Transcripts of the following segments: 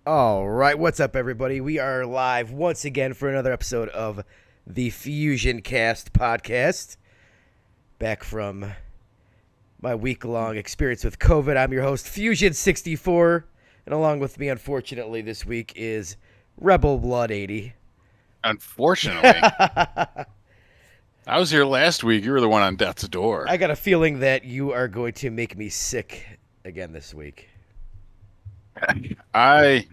All right, what's up, everybody? We are live once again for another episode of the FusionCast podcast. Back from my week-long experience with COVID, I'm your host, Fusion64, and along with me, unfortunately, this week is Rebel Blood 80. Unfortunately, I was here last week. You were the one on death's door. I got a feeling that you are going to make me sick again this week. I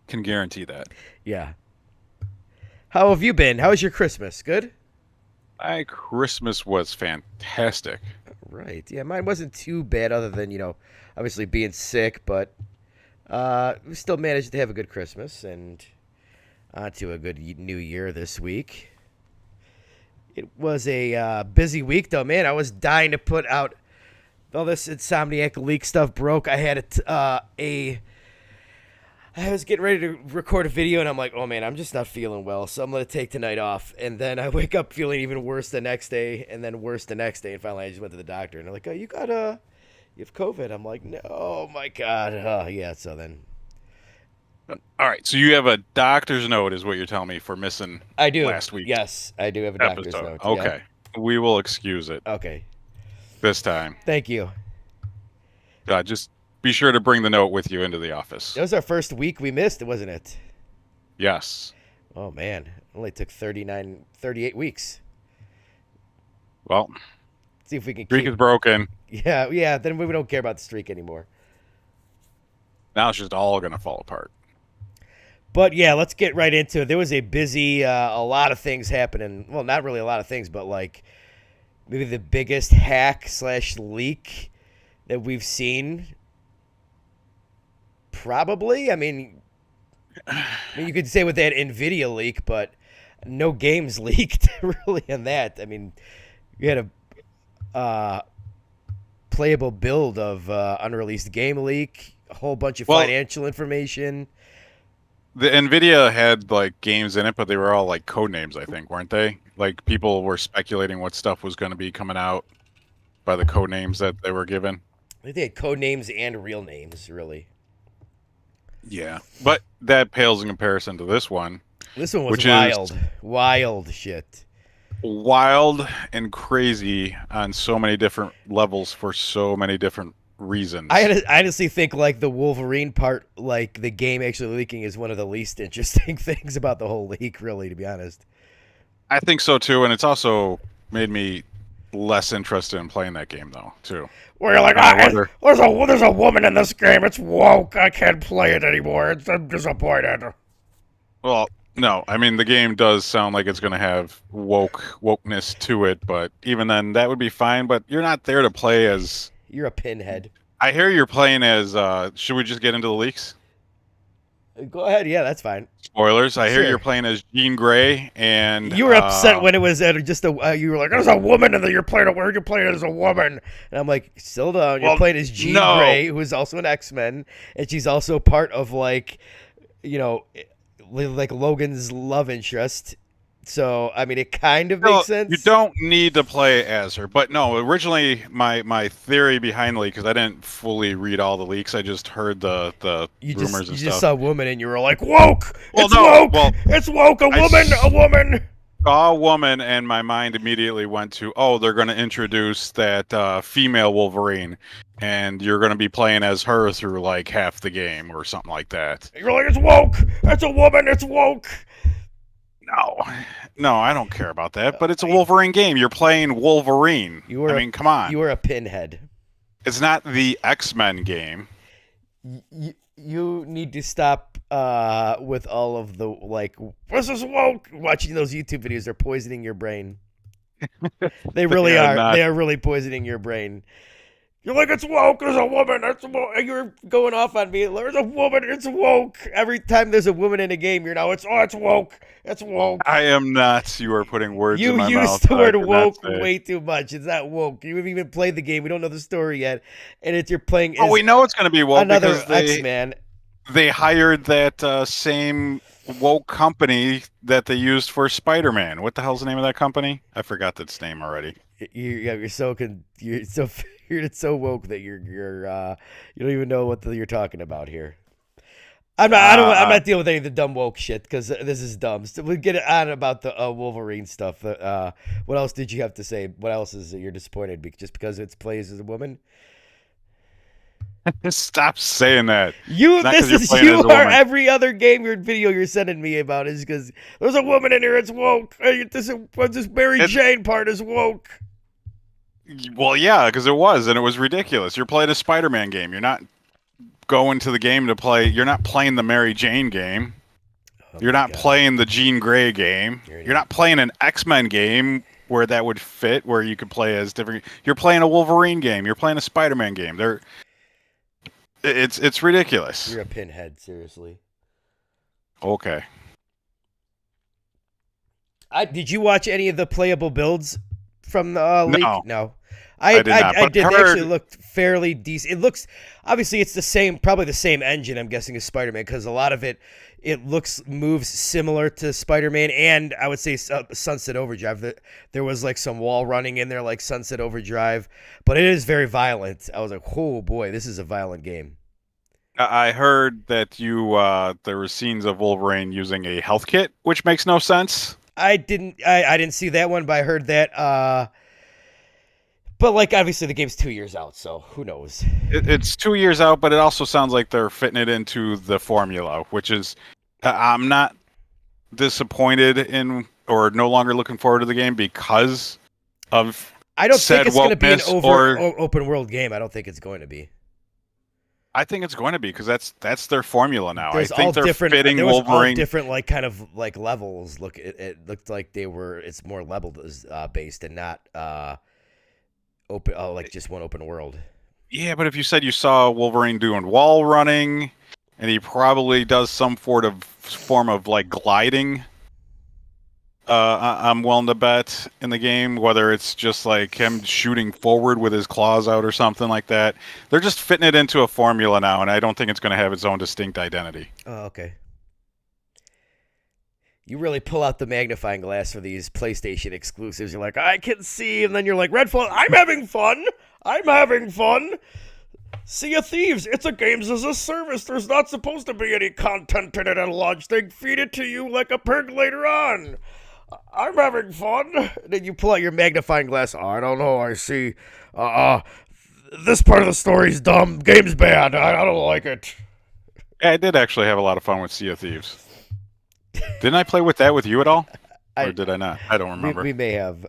can guarantee that. Yeah. How have you been? How was your Christmas? Good? My Christmas was fantastic. Right. Yeah, mine wasn't too bad other than, obviously being sick, but we still managed to have a good Christmas and on to a good new year this week. It was a busy week, though, man. I was dying to put out all this Insomniac leak stuff broke. I had I was getting ready to record a video, and I'm like, oh, man, I'm just not feeling well, so I'm going to take tonight off. And then I wake up feeling even worse the next day, and then worse the next day, and finally I just went to the doctor, and they're like, oh, you have COVID. I'm like, no, oh, my God. Yeah, so then. All right, so you have a doctor's note, is what you're telling me, for missing I do. last week's Yes, I do have a doctor's episode. note. Okay, we will excuse it Yeah. Okay. this time. Thank you. Just be sure to bring the note with you into the office. That was our first week we missed, wasn't it? Yes. Oh, man. It only took 38 weeks. Well, See if we can streak keep. is broken. Yeah. Then we don't care about the streak anymore. Now it's just all going to fall apart. But yeah, let's get right into it. There was a busy, a lot of things happening. Well, not really a lot of things, but like maybe the biggest hack/leak that we've seen. Probably. I mean, you could say with that NVIDIA leak, but no games leaked really in that. I mean, you had a playable build of unreleased game leak, a whole bunch of financial information. The Nvidia had like games in it, but they were all like code names, I think, weren't they? Like people were speculating what stuff was going to be coming out by the code names that they were given. I think they had code names and real names, really. Yeah, but that pales in comparison to this one. This one was wild shit. Wild and crazy on so many different levels for so many different reasons. I honestly think like the Wolverine part, like the game actually leaking, is one of the least interesting things about the whole leak, really, to be honest. I think so too, and it's also made me less interested in playing that game though, too. Where you're like, there's a woman in this game. It's woke. I can't play it anymore. I'm disappointed. Well, no, I mean the game does sound like it's going to have wokeness to it, but even then, that would be fine. But you're not there to play as. You're a pinhead. I hear you're playing as. Should we just get into the leaks? Go ahead. Yeah, that's fine. Spoilers. I hear you're playing as Jean Grey, and you were upset when it was just a. You were like, "There's a woman, and you're playing as a woman." And I'm like, "Still down. You're playing as Jean Grey, who is also an X-Men, and she's also part of like Logan's love interest." So, I mean, it kind of makes sense. You don't need to play as her. But no, originally my theory behind the leak, because I didn't fully read all the leaks, I just heard the rumors and stuff. You just saw a woman and you were like, woke! Well, it's woke! Well, it's woke! A woman! Saw a woman and my mind immediately went to, they're going to introduce that female Wolverine. And you're going to be playing as her through like half the game or something like that. You're like, it's woke! It's a woman! It's woke! No, I don't care about that. But it's a Wolverine game. You're playing Wolverine. Come on. You are a pinhead. It's not the X-Men game. You need to stop with all of the like. This is woke. Watching those YouTube videos, they're poisoning your brain. They really are. They are really poisoning your brain. You're like, it's woke. There's a woman. You're going off on me. There's a woman. It's woke. Every time there's a woman in a game, it's woke. It's woke. I am not. You are putting words in my mouth. You used the word woke way too much. It's not woke. You haven't even played the game. We don't know the story yet. And you're playing. We know it's going to be woke. Another X-Man. They hired that same woke company that they used for Spider-Man. What the hell's the name of that company? I forgot its name already. You're so It's so woke that you don't even know what you're talking about here. I'm not. I don't. I'm Uh, not dealing with any of the dumb woke shit because this is dumb. So we'll get it on about the Wolverine stuff. What else did you have to say? What else is you're disappointed just because it plays as a woman? Stop saying that. It's You. not because This you're is playing you. as a Are woman. every other game your video you're sending me about is because there's a woman in here. It's woke. This Mary It, Jane part is woke. well, yeah, because it was, and it was ridiculous. You're playing a Spider-Man game. You're not going to the game to play. You're not playing the Mary Jane game. Oh You're my not god. playing the Jean Grey game. You're not playing an X-Men game where that would fit, where you could play as different. You're playing a Wolverine game. You're playing a Spider-Man game. It's ridiculous. You're a pinhead. Seriously. Okay. Did you watch any of the playable builds from the leak? No, No. I did not. I But did. They heard, actually looked fairly decent. It looks obviously it's the same, probably the same engine. I'm guessing as Spider-Man because a lot of it moves similar to Spider-Man, and I would say Sunset Overdrive. There was like some wall running in there, like Sunset Overdrive, but it is very violent. I was like, oh boy, this is a violent game. I heard that there were scenes of Wolverine using a health kit, which makes no sense. I didn't see that one, but I heard that. But like obviously the game's 2 years out, so who knows? It's 2 years out, but it also sounds like they're fitting it into the formula, which is I'm not disappointed in or no longer looking forward to the game because of I don't said think it's going to be an wokeness, open world game. I don't think it's going to be. I think it's going to be because that's their formula now. There's I think all they're different. fitting There was Wolverine. all different like kind of like levels. Look, it looked like they were. It's more leveled based and not open. Oh, like just one open world. Yeah, but if you said you saw Wolverine doing wall running, and he probably does some form of like gliding, I'm willing to bet in the game, whether it's just like him shooting forward with his claws out or something like that. They're just fitting it into a formula now, and I don't think it's going to have its own distinct identity. Oh, okay. You really pull out the magnifying glass for these PlayStation exclusives. You're like, I can see, and then you're like, Redfall, I'm having fun. I'm having fun. Sea of Thieves, it's a games as a service. There's not supposed to be any content in it at launch. They feed it to you like a perk later on. I'm having fun. Then you pull out your magnifying glass. Oh, I don't know. I see. This part of the story's dumb. Game's bad. I don't like it. Yeah, I did actually have a lot of fun with Sea of Thieves. Didn't I play with that with you at all? Or did I not? I don't remember. We may have.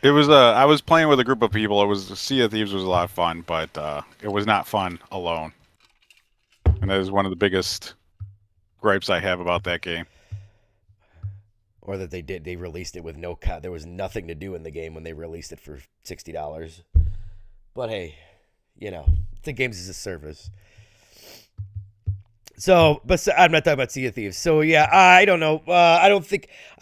It was I was playing with a group of people. It was Sea of Thieves was a lot of fun, but it was not fun alone. And that is one of the biggest gripes I have about that game. Or that they released it with there was nothing to do in the game when they released it for $60. But hey, the games as a service. So, but I'm not talking about Sea of Thieves. So yeah, I don't know. I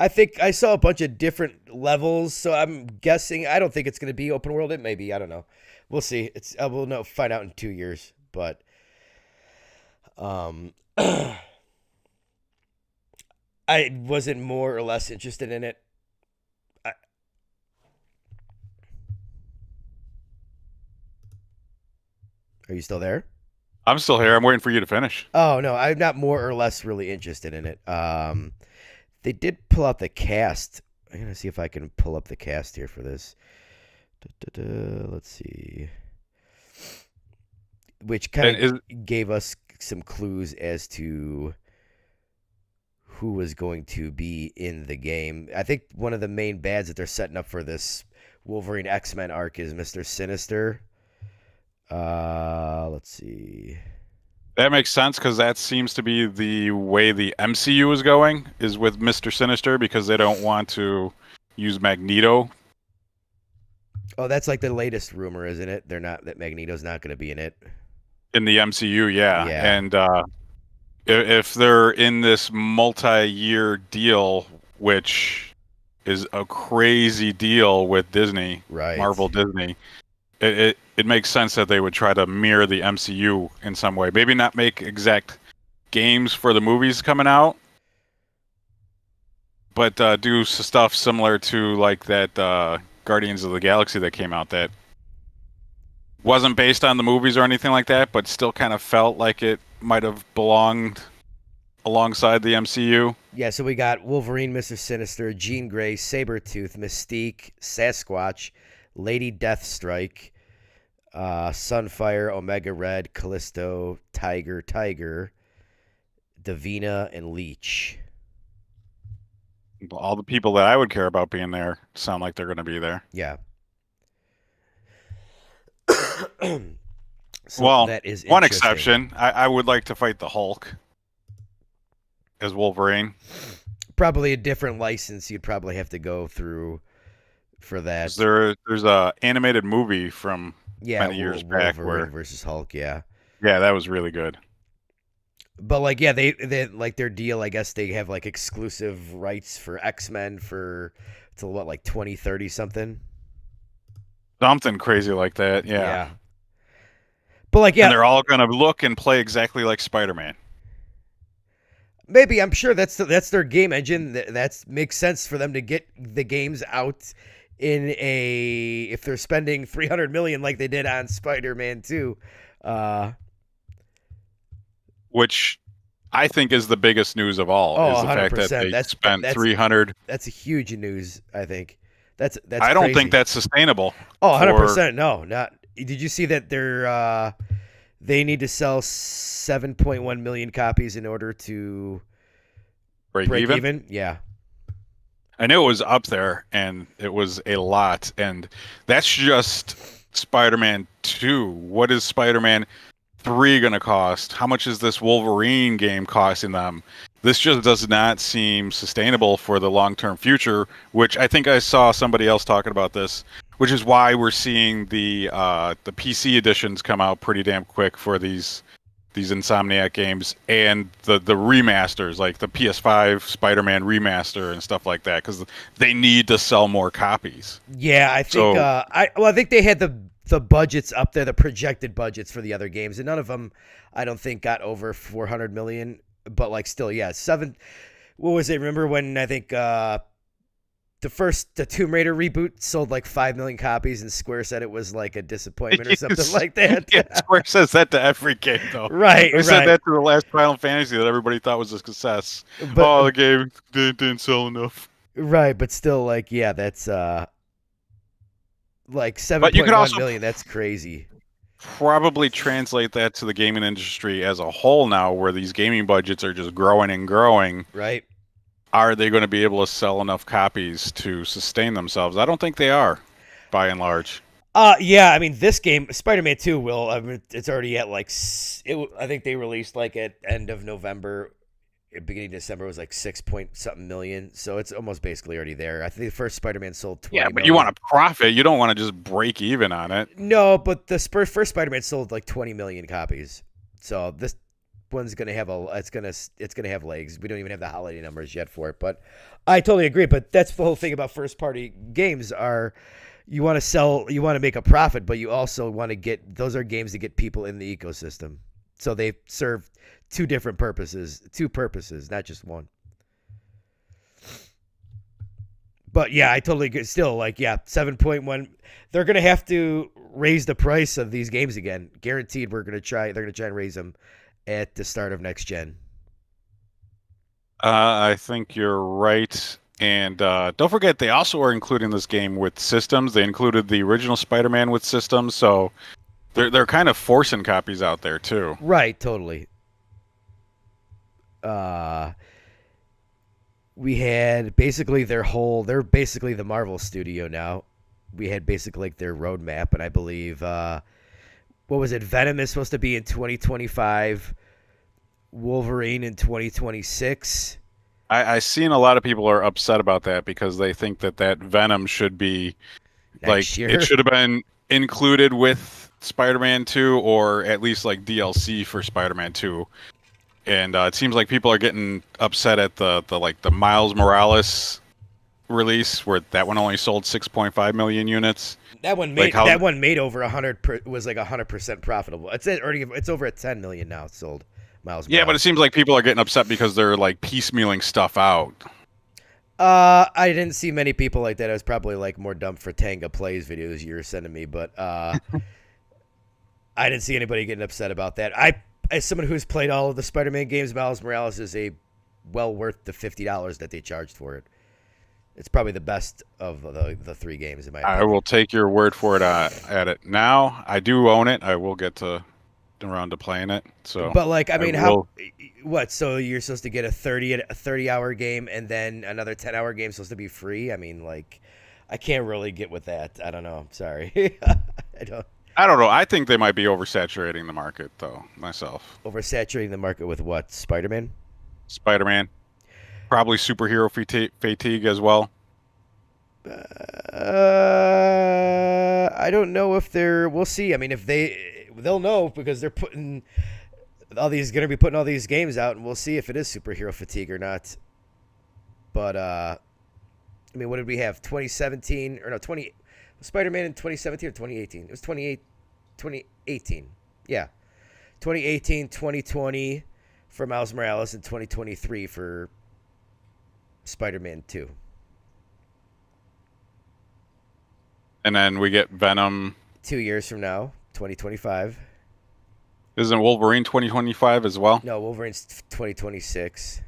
think I saw a bunch of different levels. So I'm guessing. I don't think it's going to be open world. It may be. I don't know. We'll see. We'll find out in 2 years. But I wasn't more or less interested in it. Are you still there? I'm still here. I'm waiting for you to finish. Oh no, I'm not more or less really interested in it. They did pull out the cast. I'm gonna see if I can pull up the cast here for this. Let's see. Which kind of gave us some clues as to who was going to be in the game. I think one of the main bads that they're setting up for this Wolverine X-Men arc is Mr. Sinister. Let's see. That makes sense because that seems to be the way the MCU is going, is with Mr. Sinister, because they don't want to use Magneto. Oh, that's like the latest rumor, isn't it? That Magneto's not going to be in it. In the MCU, yeah. And if they're in this multi-year deal, which is a crazy deal with Disney, right? Marvel Disney, it makes sense that they would try to mirror the MCU in some way. Maybe not make exact games for the movies coming out, but do stuff similar to like that Guardians of the Galaxy that came out that wasn't based on the movies or anything like that, but still kind of felt like it might have belonged alongside the MCU. Yeah, so we got Wolverine, Mr. Sinister, Jean Grey, Sabretooth, Mystique, Sasquatch, Lady Deathstrike, Sunfire, Omega Red, Callisto, Tiger, Davina, and Leech. All the people that I would care about being there sound like they're going to be there. Yeah. So well, that is one exception. I would like to fight the Hulk as Wolverine. Probably a different license you'd probably have to go through for that. There's a animated movie from many years back Wolverine versus Hulk, yeah, that was really good. But like, yeah, they like their deal. I guess they have like exclusive rights for X-Men till what, like 2030 something crazy like that. Yeah. But like, yeah, and they're all gonna look and play exactly like Spider-Man. Maybe, I'm sure that's their game engine. That makes sense for them to get the games out if they're spending $300 million like they did on Spider-Man 2. Which I think is the biggest news of all. Oh, is the 100%. fact that they spent 300. That's a huge news, I think. That's I don't crazy. think that's sustainable. Oh, 100%. No, not. Did you see that they need to sell 7.1 million copies in order to break even? Yeah. I knew it was up there, and it was a lot. And that's just Spider-Man 2. What is Spider-Man 3 going to cost? How much is this Wolverine game costing them? This just does not seem sustainable for the long-term future, which I think I saw somebody else talking about this, which is why we're seeing the PC editions come out pretty damn quick for these Insomniac games, and the remasters, like the PS5 Spider-Man remaster and stuff like that, because they need to sell more copies. Yeah, I think I think they had the budgets up there, the projected budgets for the other games, and none of them, I don't think, got over 400 million. But like, still, yeah, what was it? Remember when I think the Tomb Raider reboot sold like 5 million copies, and Square said it was like a disappointment or something like that. Yeah, Square says that to every game, though. Right. They said that to the last Final Fantasy that everybody thought was a success. But the game didn't sell enough. Right, but still, like, yeah, that's like 7.1 million. That's crazy. Probably translate that to the gaming industry as a whole now, where these gaming budgets are just growing and growing. Right. Are they going to be able to sell enough copies to sustain themselves? I don't think they are, by and large. Yeah, I mean, this game, Spider-Man 2 will, I mean, it's already at like, I think they released like at end of November, beginning of December, it was like 6-point-something million. So it's almost basically already there. I think the first Spider-Man sold 20 million. But you want to profit. You don't want to just break even on it. No, but the first Spider-Man sold like 20 million copies. So this one's gonna have it's gonna have legs. We don't even have the holiday numbers yet for it, but I totally agree. But that's the whole thing about first party games are you want to make a profit, but you also want to get, those are games to get people in the ecosystem. So they serve two purposes, not just one. But yeah, I totally agree. Still, like, yeah, 7.1. They're gonna have to raise the price of these games again. Guaranteed. They're gonna try and raise them at the start of next gen. I think you're right. And don't forget, they also are including this game with systems. They included the original Spider-Man with systems, so they're kind of forcing copies out there too. Right, totally. We had basically they're basically the Marvel studio now. We had basically like their roadmap, and I believe what was it? Venom is supposed to be in 2025. Wolverine in 2026. I've seen a lot of people are upset about that because they think that Venom should be next year. It should have been included with Spider-Man 2, or at least like DLC for Spider-Man 2. And it seems like people are getting upset at the Miles Morales release, where that one only sold 6.5 million units. That one made over 100. Was like 100% profitable. It's over at 10 million now. It's sold. Miles Morales. Yeah, but it seems like people are getting upset because they're like piecemealing stuff out. I didn't see many people like that. I was probably like more dumb for Tanga Plays videos you were sending me, but I didn't see anybody getting upset about that. as someone who's played all of the Spider-Man games, Miles Morales is a well worth the $50 that they charged for it. It's probably the best of the 3 games in my opinion. I will take your word for it at it. Now, I do own it. I will get around to playing it. So, but like, I mean, will, what? So you're supposed to get a 30-hour game, and then another 10-hour game supposed to be free? I mean, like, I can't really get with that. I don't know. I'm sorry. I don't know. I think they might be oversaturating the market, though. Myself. Oversaturating the market with what? Spider-Man. Probably superhero fatigue as well. I don't know if they're. We'll see. I mean, if they'll know because they're going to be putting all these games out, and we'll see if it is superhero fatigue or not. But I mean, what did we have? 2017 or no 20 Spider-Man in 2017 or 2018? It was 2018. Yeah, 2018, 2020 for Miles Morales, and 2023 for Spider-Man 2. And then we get Venom 2 years from now, 2025. Isn't Wolverine 2025 as well? No, Wolverine's 2026.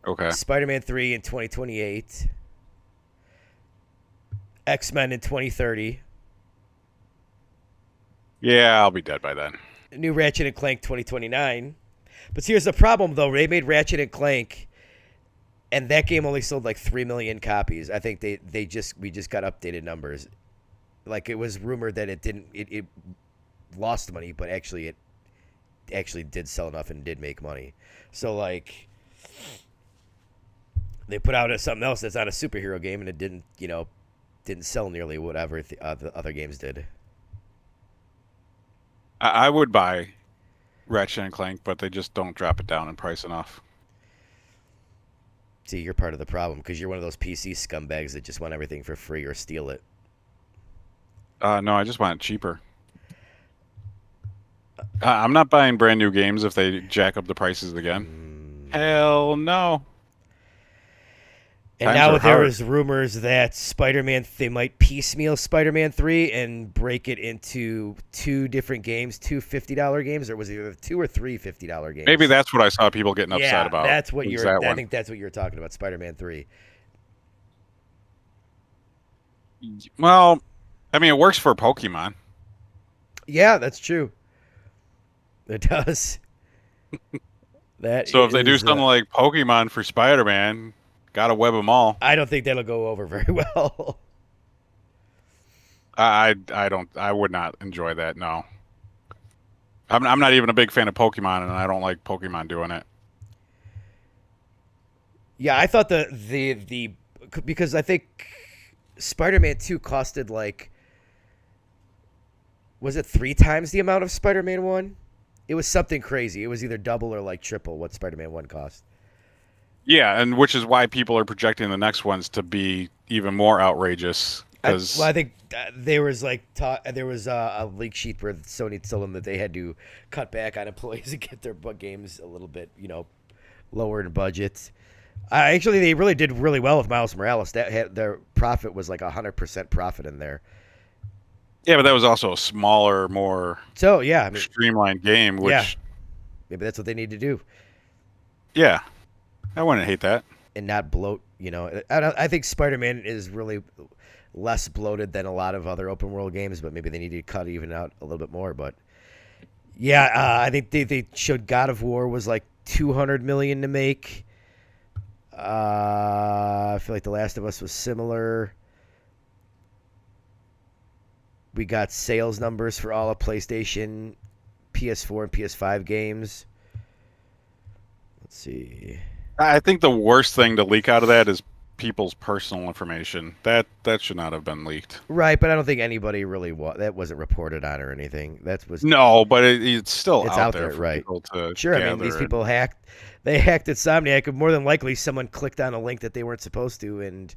Okay. Spider-Man 3 in 2028. X-Men in 2030. Yeah, I'll be dead by then. New Ratchet and Clank 2029. But here's the problem, though. They made Ratchet and Clank, and that game only sold like 3 million copies. I think we just got updated numbers. Like, it was rumored that it lost money, but it actually did sell enough and did make money. So, like, they put out something else that's not a superhero game, and it didn't sell nearly whatever the other games did. I would buy Ratchet and Clank, but they just don't drop it down in price enough. See, you're part of the problem because you're one of those PC scumbags that just want everything for free or steal it. No, I just want it cheaper. I'm not buying brand new games if they jack up the prices again. Hell no. And now there is rumors that they might piecemeal Spider-Man 3 and break it into 2 different games, 2 $50 games, or was it either 2 or 3 $50 games? Maybe that's what I saw people getting upset about. That's what I think that's what you're talking about, Spider-Man 3. Well, I mean, it works for Pokemon. Yeah, that's true. It does. So if they do something like Pokemon for Spider-Man, gotta web them all. I don't think that'll go over very well. I would not enjoy that. No. I'm not even a big fan of Pokemon, and I don't like Pokemon doing it. Yeah, I thought the because I think Spider-Man 2 costed like, was it 3 times the amount of Spider-Man 1? It was something crazy. It was either double or like triple what Spider-Man 1 cost. Yeah, and which is why people are projecting the next ones to be even more outrageous. I think there was a leak sheet where Sony told them that they had to cut back on employees and get their games a little bit, lower in budget. Actually, they really did really well with Miles Morales. Their profit was like 100% profit in there. Yeah, but that was also a smaller, more streamlined game. Which maybe that's what they need to do. Yeah, I wouldn't hate that. And not bloat. I think Spider-Man is really less bloated than a lot of other open world games, but maybe they need to cut even out a little bit more. But yeah, I think they showed God of War was like $200 million to make. I feel like The Last of Us was similar. We got sales numbers for all of PlayStation, PS4, and PS5 games. Let's see. I think the worst thing to leak out of that is people's personal information. That should not have been leaked. Right, but I don't think anybody really that wasn't reported on or anything. No, but it's still out there for right? People to sure, I mean, these people hacked. They hacked Insomniac. More than likely, someone clicked on a link that they weren't supposed to and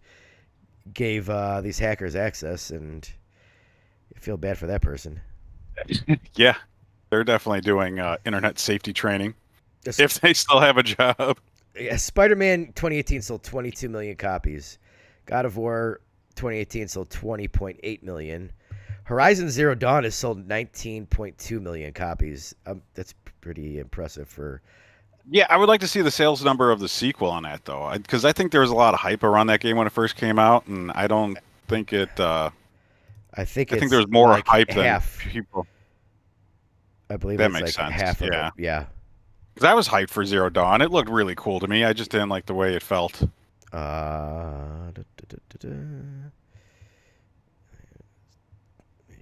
gave these hackers access. And I feel bad for that person. Yeah, they're definitely doing internet safety training if they still have a job. Yeah, Spider-Man 2018 sold 22 million copies. God of War 2018 sold 20.8 million. Horizon Zero Dawn has sold 19.2 million copies. That's pretty impressive for. Yeah, I would like to see the sales number of the sequel on that though, because I think there was a lot of hype around that game when it first came out, and I don't think it. I think I think it's there's more like hype than half. people. I believe That it's makes like sense. half of Yeah, it. Yeah. because I was hyped for Zero Dawn. It looked really cool to me. I just didn't like the way it felt.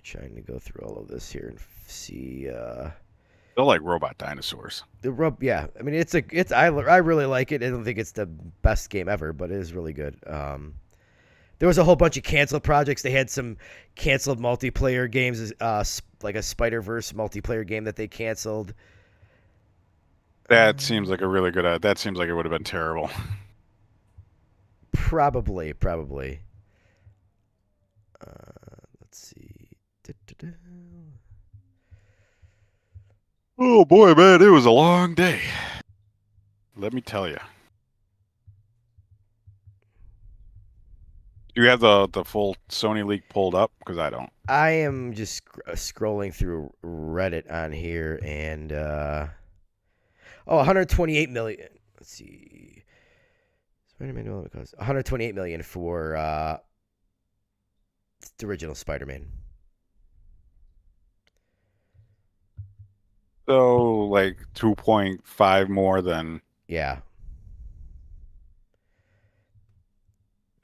Trying to go through all of this here and see. They're like robot dinosaurs. The rub, yeah. I mean, I really like it. I don't think it's the best game ever, but it is really good. There was a whole bunch of canceled projects. They had some canceled multiplayer games, like a Spider-Verse multiplayer game that they canceled. That seems like a really good. That seems like it would have been terrible. Probably. Let's see. Oh boy, man, it was a long day. Let me tell you. Do you have the full Sony leak pulled up? Because I don't. I am just scrolling through Reddit on here, and 128 million. Let's see. Spider-Man because 128 million for the original Spider-Man. So like 2.5 more than. Yeah.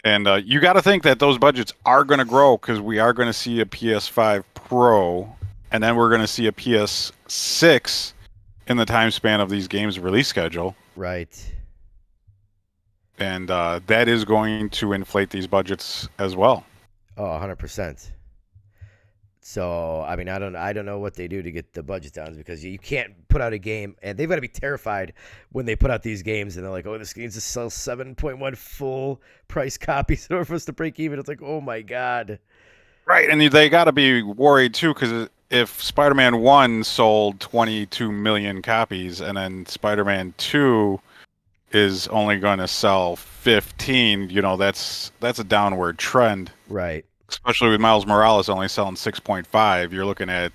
And you got to think that those budgets are going to grow because we are going to see a PS5 Pro, and then we're going to see a PS6 in the time span of these games' release schedule. Right. And that is going to inflate these budgets as well. Oh, 100%. So, I mean, I don't know what they do to get the budget down because you can't put out a game, and they've got to be terrified when they put out these games, and they're like, oh, this needs to sell 7.1 full price copies in order for us to break even. It's like, oh my God. Right, and they got to be worried too because if Spider-Man 1 sold 22 million copies, and then Spider-Man 2 is only going to sell 15, that's a downward trend. Right. Especially with Miles Morales only selling 6.5, you're looking at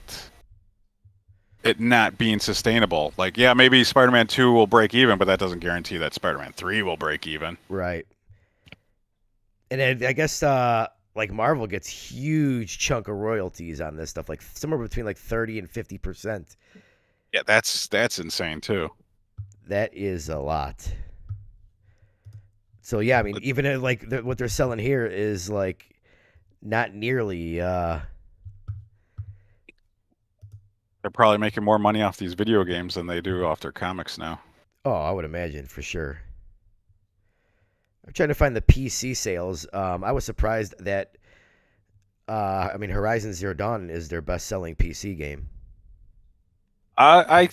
it not being sustainable. Like, yeah, maybe Spider-Man 2 will break even, but that doesn't guarantee that Spider-Man 3 will break even. Right. And then I guess like Marvel gets huge chunk of royalties on this stuff, like somewhere between like 30 and 50%. Yeah, that's insane too. That is a lot. So yeah, I mean, even like what they're selling here is like not nearly. They're probably making more money off these video games than they do off their comics now. Oh, I would imagine for sure. I'm trying to find the PC sales. I was surprised that. I mean, Horizon Zero Dawn is their best-selling PC game. I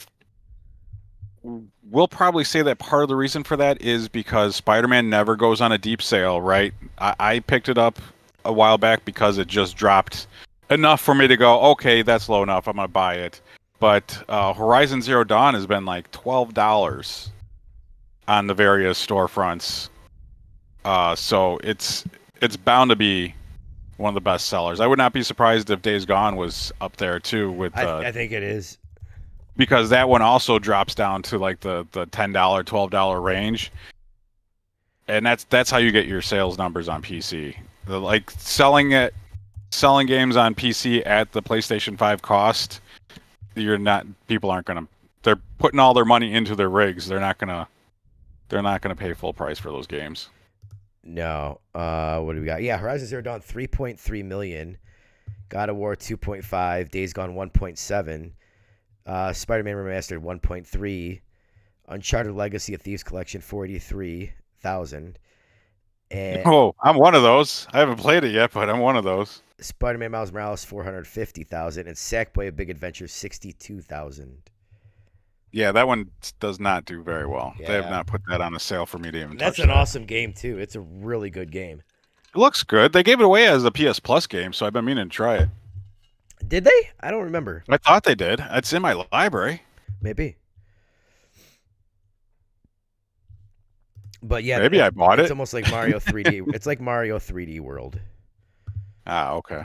will probably say that part of the reason for that is because Spider-Man never goes on a deep sale, right? I picked it up a while back because it just dropped enough for me to go, okay, that's low enough. I'm gonna buy it. But Horizon Zero Dawn has been like $12 on the various storefronts, so it's bound to be one of the best sellers. I would not be surprised if Days Gone was up there too. I think it is because that one also drops down to like the $10, $12 range, and that's how you get your sales numbers on PC. Like selling games on PC at the PlayStation 5 cost, people aren't gonna. They're putting all their money into their rigs. They're not gonna pay full price for those games. No. What do we got? Yeah, Horizon Zero Dawn 3.3 million, God of War 2.5, Days Gone 1.7, Spider-Man Remastered 1.3, Uncharted Legacy of Thieves Collection 483,000. And I'm one of those. I haven't played it yet, but I'm one of those. Spider-Man Miles Morales 450,000 and Sackboy: A Big Adventure 62,000. Yeah, that one does not do very well. Yeah. They have not put that on a sale for me to even That's touch an that. awesome game too. It's a really good game. It looks good. They gave it away as a PS Plus game, so I've been meaning to try it. Did they? I don't remember. I thought they did. It's in my library. Maybe. But yeah, maybe I bought it. It's almost like Mario 3D. It's like Mario 3D World. Ah, okay.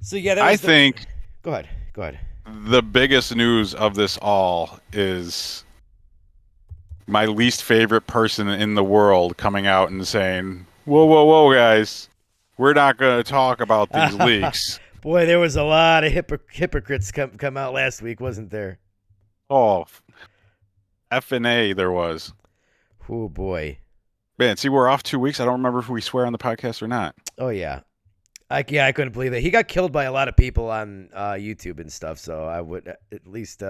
So yeah, that I was the. think Go ahead. Go ahead. the biggest news of this all is my least favorite person in the world coming out and saying, "Whoa, whoa, whoa, guys, we're not going to talk about these leaks." Boy, there was a lot of hypocrites come out last week, wasn't there? Oh, F and A there was. Oh boy. Man, see, we're off 2 weeks. I don't remember if we swear on the podcast or not. Oh yeah. I couldn't believe it. He got killed by a lot of people on YouTube and stuff. So I would at least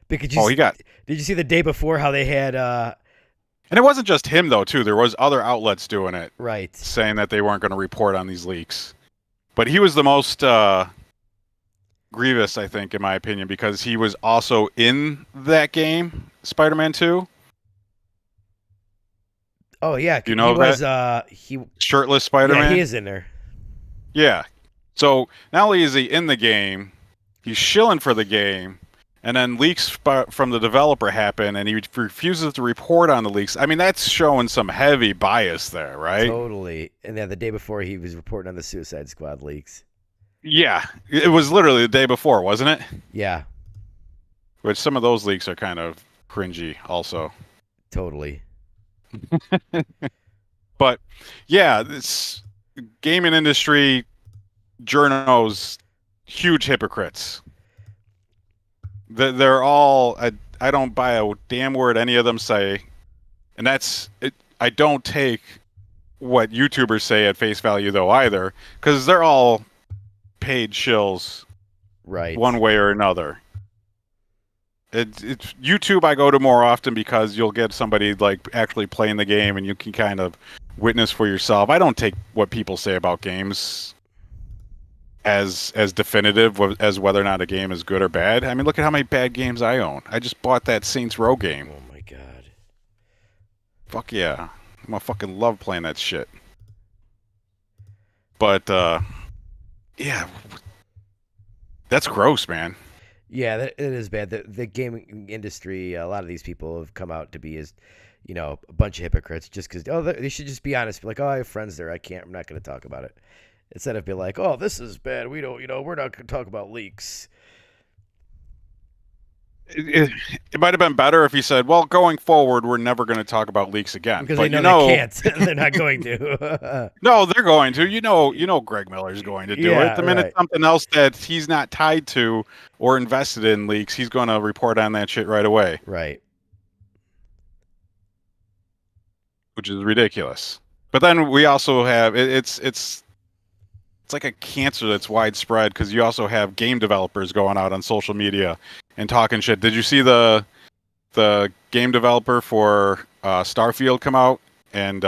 because Oh, he got. did you see the day before how they had And it wasn't just him though, too. There was other outlets doing it, right. saying that they weren't going to report on these leaks. But he was the most grievous, I think, in my opinion, because he was also in that game, Spider-Man 2. Oh yeah, You he know was that he shirtless yeah, Spider-Man? he is in there. Yeah. So not only is he in the game, he's shilling for the game, and then leaks from the developer happen, and he refuses to report on the leaks. I mean, that's showing some heavy bias there, right? Totally. And then the day before he was reporting on the Suicide Squad leaks. Yeah. It was literally the day before, wasn't it? Yeah, Which some of those leaks are kind of cringy also. totally. But yeah, this gaming industry journos, huge hypocrites. They're all. I don't buy a damn word any of them say, and that's it. I don't take what YouTubers say at face value though either, because they're all paid shills Right. one way or another. It's YouTube I go to more often because you'll get somebody like actually playing the game and you can kind of witness for yourself. I don't take what people say about games as definitive as whether or not a game is good or bad. I mean, look at how many bad games I own. I just bought that Saints Row game. Oh my god. Fuck yeah. I'm gonna fucking love playing that shit. But yeah, that's gross, man. Yeah, it is bad. The gaming industry, a lot of these people have come out to be as, a bunch of hypocrites just because, they should just be honest. Be like, oh, I have friends there. I'm not going to talk about it. Instead of be like, oh, this is bad. We don't, we're not going to talk about leaks. It might have been better if he said, well, going forward, we're never going to talk about leaks again. Because but they know they can't. They're not going to. No, they're going to. Greg Miller's going to do Yeah, it. The minute right. something else that he's not tied to or invested in leaks, he's going to report on that shit right away. Right. Which is ridiculous. But then we also have it's like a cancer that's widespread because you also have game developers going out on social media and talking shit. Did you see the game developer for Starfield come out and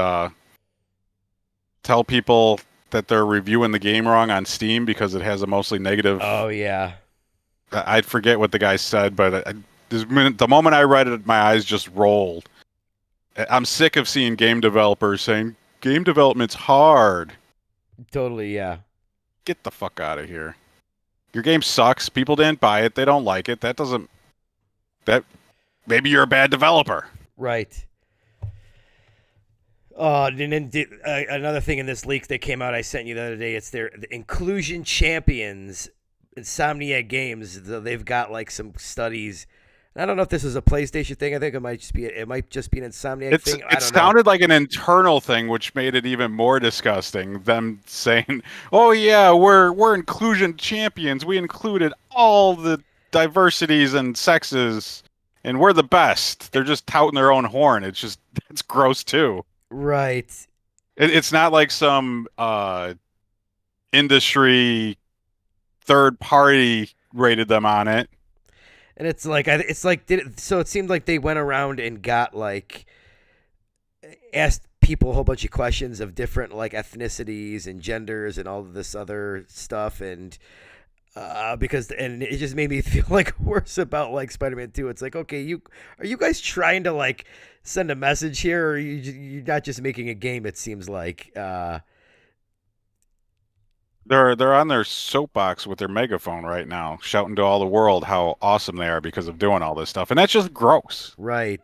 tell people that they're reviewing the game wrong on Steam because it has a mostly negative? Oh yeah. I forget what the guy said, but the moment I read it, my eyes just rolled. I'm sick of seeing game developers saying game development's hard. Totally. Yeah. Get the fuck out of here. Your game sucks. People didn't buy it. They don't like it. That maybe you're a bad developer. Right. And then another thing in this leak that came out, I sent you the other day. It's the Inclusion Champions, Insomniac Games. They've got like some studies. I don't know if this is a PlayStation thing. I think it might just be an Insomniac thing. It sounded like an internal thing, which made it even more disgusting. Them saying, "Oh yeah, we're inclusion champions. We included all the diversities and sexes, and we're the best." They're just touting their own horn. It's gross too. Right. It's not like some industry third party rated them on it. And it's like so it seemed like they went around and got like asked people a whole bunch of questions of different like ethnicities and genders and all of this other stuff, and because it just made me feel like worse about like Spider-Man 2. It's like, okay, are you guys trying to like send a message here, or you're not just making a game? It seems like They're on their soapbox with their megaphone right now, shouting to all the world how awesome they are because of doing all this stuff, and that's just gross. right.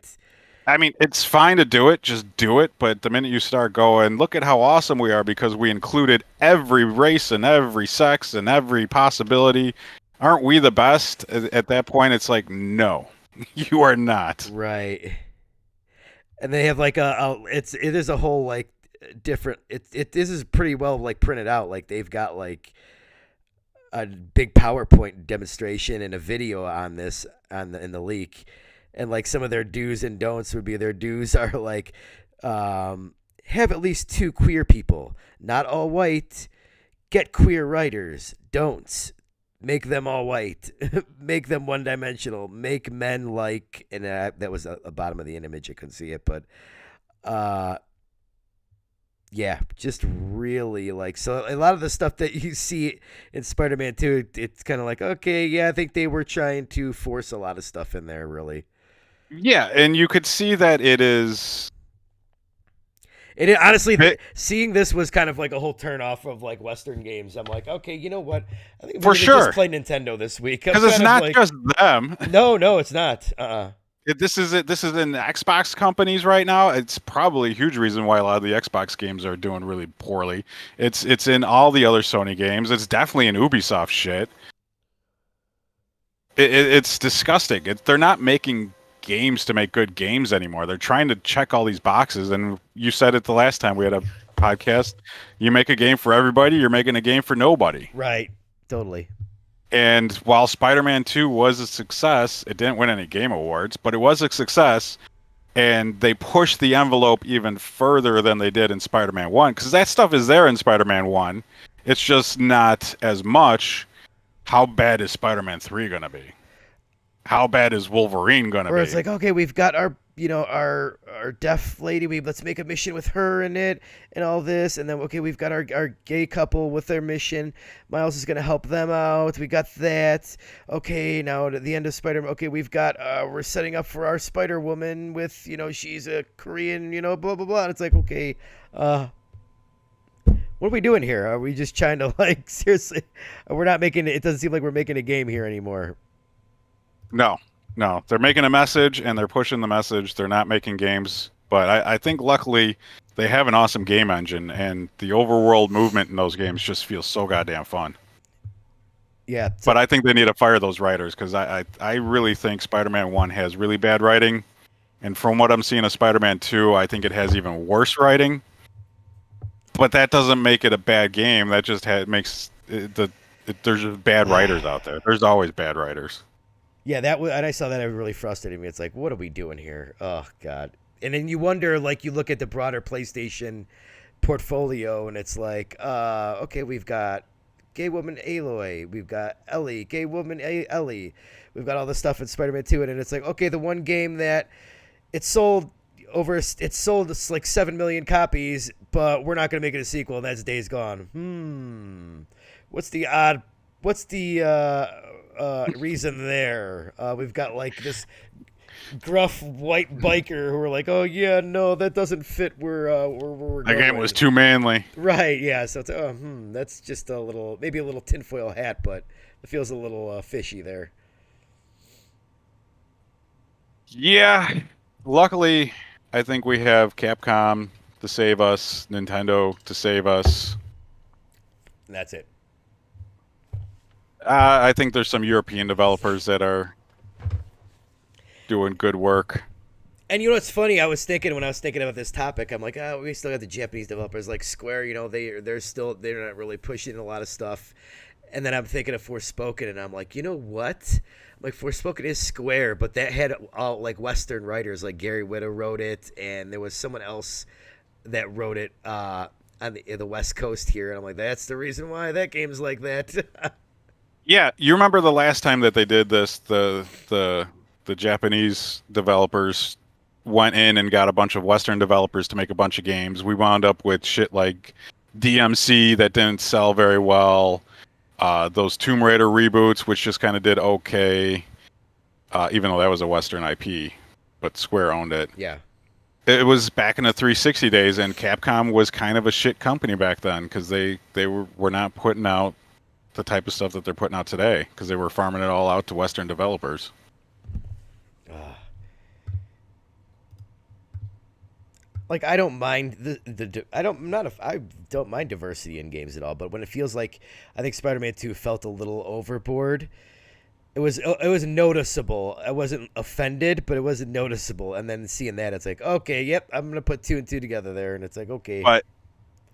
I mean, it's fine to do it, just do it. But the minute you start going, look at how awesome we are because we included every race and every sex and every possibility. Aren't we the best? At that point, it's like, no, you are not. Right. And they have like it is a whole like different it this is pretty well like printed out. Like they've got like a big PowerPoint demonstration and a video on this in the leak, and like some of their do's and don'ts would be their do's are like have at least 2 queer people, not all white, get queer writers, don'ts make them all white, make them one dimensional, make men like, and that was a bottom of the image, I couldn't see it, but uh yeah, just really like, so a lot of the stuff that you see in Spider-Man 2, it's kind of like, okay, yeah, I think they were trying to force a lot of stuff in there, really. Yeah, and you could see that it is. Honestly, seeing this was kind of like a whole turn off of like Western games. I'm like, okay, you know what? I think For we sure. just play Nintendo this week. Because it's not like, just them. No, it's not. This is it. This is in Xbox companies right now. It's probably a huge reason why a lot of the Xbox games are doing really poorly. It's in all the other Sony games. It's definitely in Ubisoft shit. It's disgusting. They're not making games to make good games anymore. They're trying to check all these boxes. And you said it the last time we had a podcast. You make a game for everybody. You're making a game for nobody. Right. Totally. And while Spider-Man 2 was a success, it didn't win any game awards, but it was a success. And they pushed the envelope even further than they did in Spider-Man 1, because that stuff is there in Spider-Man 1. It's just not as much. How bad is Spider-Man 3 going to be? How bad is Wolverine going to be? Where it's like, okay, we've got our deaf lady. Let's make a mission with her in it and all this. And then, okay, we've got our gay couple with their mission. Miles is going to help them out. We got that. Okay, now at the end of Spider-Man, okay, we've got, we're setting up for our Spider-Woman with, she's a Korean, blah, blah, blah. And it's like, okay, what are we doing here? Are we just trying to, like, seriously, we're not making it doesn't seem like we're making a game here anymore. No. They're making a message and they're pushing the message. They're not making games. But I think luckily they have an awesome game engine, and the overworld movement in those games just feels so goddamn fun. Yeah. But I think they need to fire those writers, because I really think Spider-Man 1 has really bad writing. And from what I'm seeing of Spider-Man 2, I think it has even worse writing. But that doesn't make it a bad game. That just makes there's just bad writers out there. There's always bad writers. Yeah, and I saw that. It really frustrated me. It's like, what are we doing here? Oh God! And then you wonder, like, you look at the broader PlayStation portfolio, and it's like, okay, we've got gay woman Aloy, we've got Ellie, gay woman Ellie, we've got all this stuff in Spider-Man 2, and it's like, okay, the one game that it sold like 7 million copies, but we're not going to make it a sequel, and that's Days Gone. What's the reason there? We've got like this gruff white biker who are like, oh yeah, no, that doesn't fit where we're that going. game was too manly. Right, yeah. So it's that's just maybe a little tinfoil hat, but it feels a little fishy there. Yeah. Luckily, I think we have Capcom to save us, Nintendo to save us. And that's it. I think there's some European developers that are doing good work. And you know what's funny? I was thinking when I was thinking about this topic, I'm like, we still got the Japanese developers like Square. they're not really pushing a lot of stuff. And then I'm thinking of Forspoken, and I'm like, you know what? I'm like, Forspoken is Square, but that had all like Western writers, like Gary Whitta wrote it, and there was someone else that wrote it on the West Coast here, and I'm like, that's the reason why that game's like that. Yeah, you remember the last time that they did this, the Japanese developers went in and got a bunch of Western developers to make a bunch of games. We wound up with shit like DMC that didn't sell very well. Those Tomb Raider reboots, which just kind of did okay, even though that was a Western IP, but Square owned it. Yeah. It was back in the 360 days, and Capcom was kind of a shit company back then, because they were not putting out the type of stuff that they're putting out today, because they were farming it all out to Western developers. Like I don't mind I don't mind diversity in games at all, but when it feels like I think Spider-Man 2 felt a little overboard. It was noticeable. I wasn't offended, but it wasn't noticeable. And then seeing that, it's like, okay, yep, I'm gonna put two and two together there, and it's like, okay, But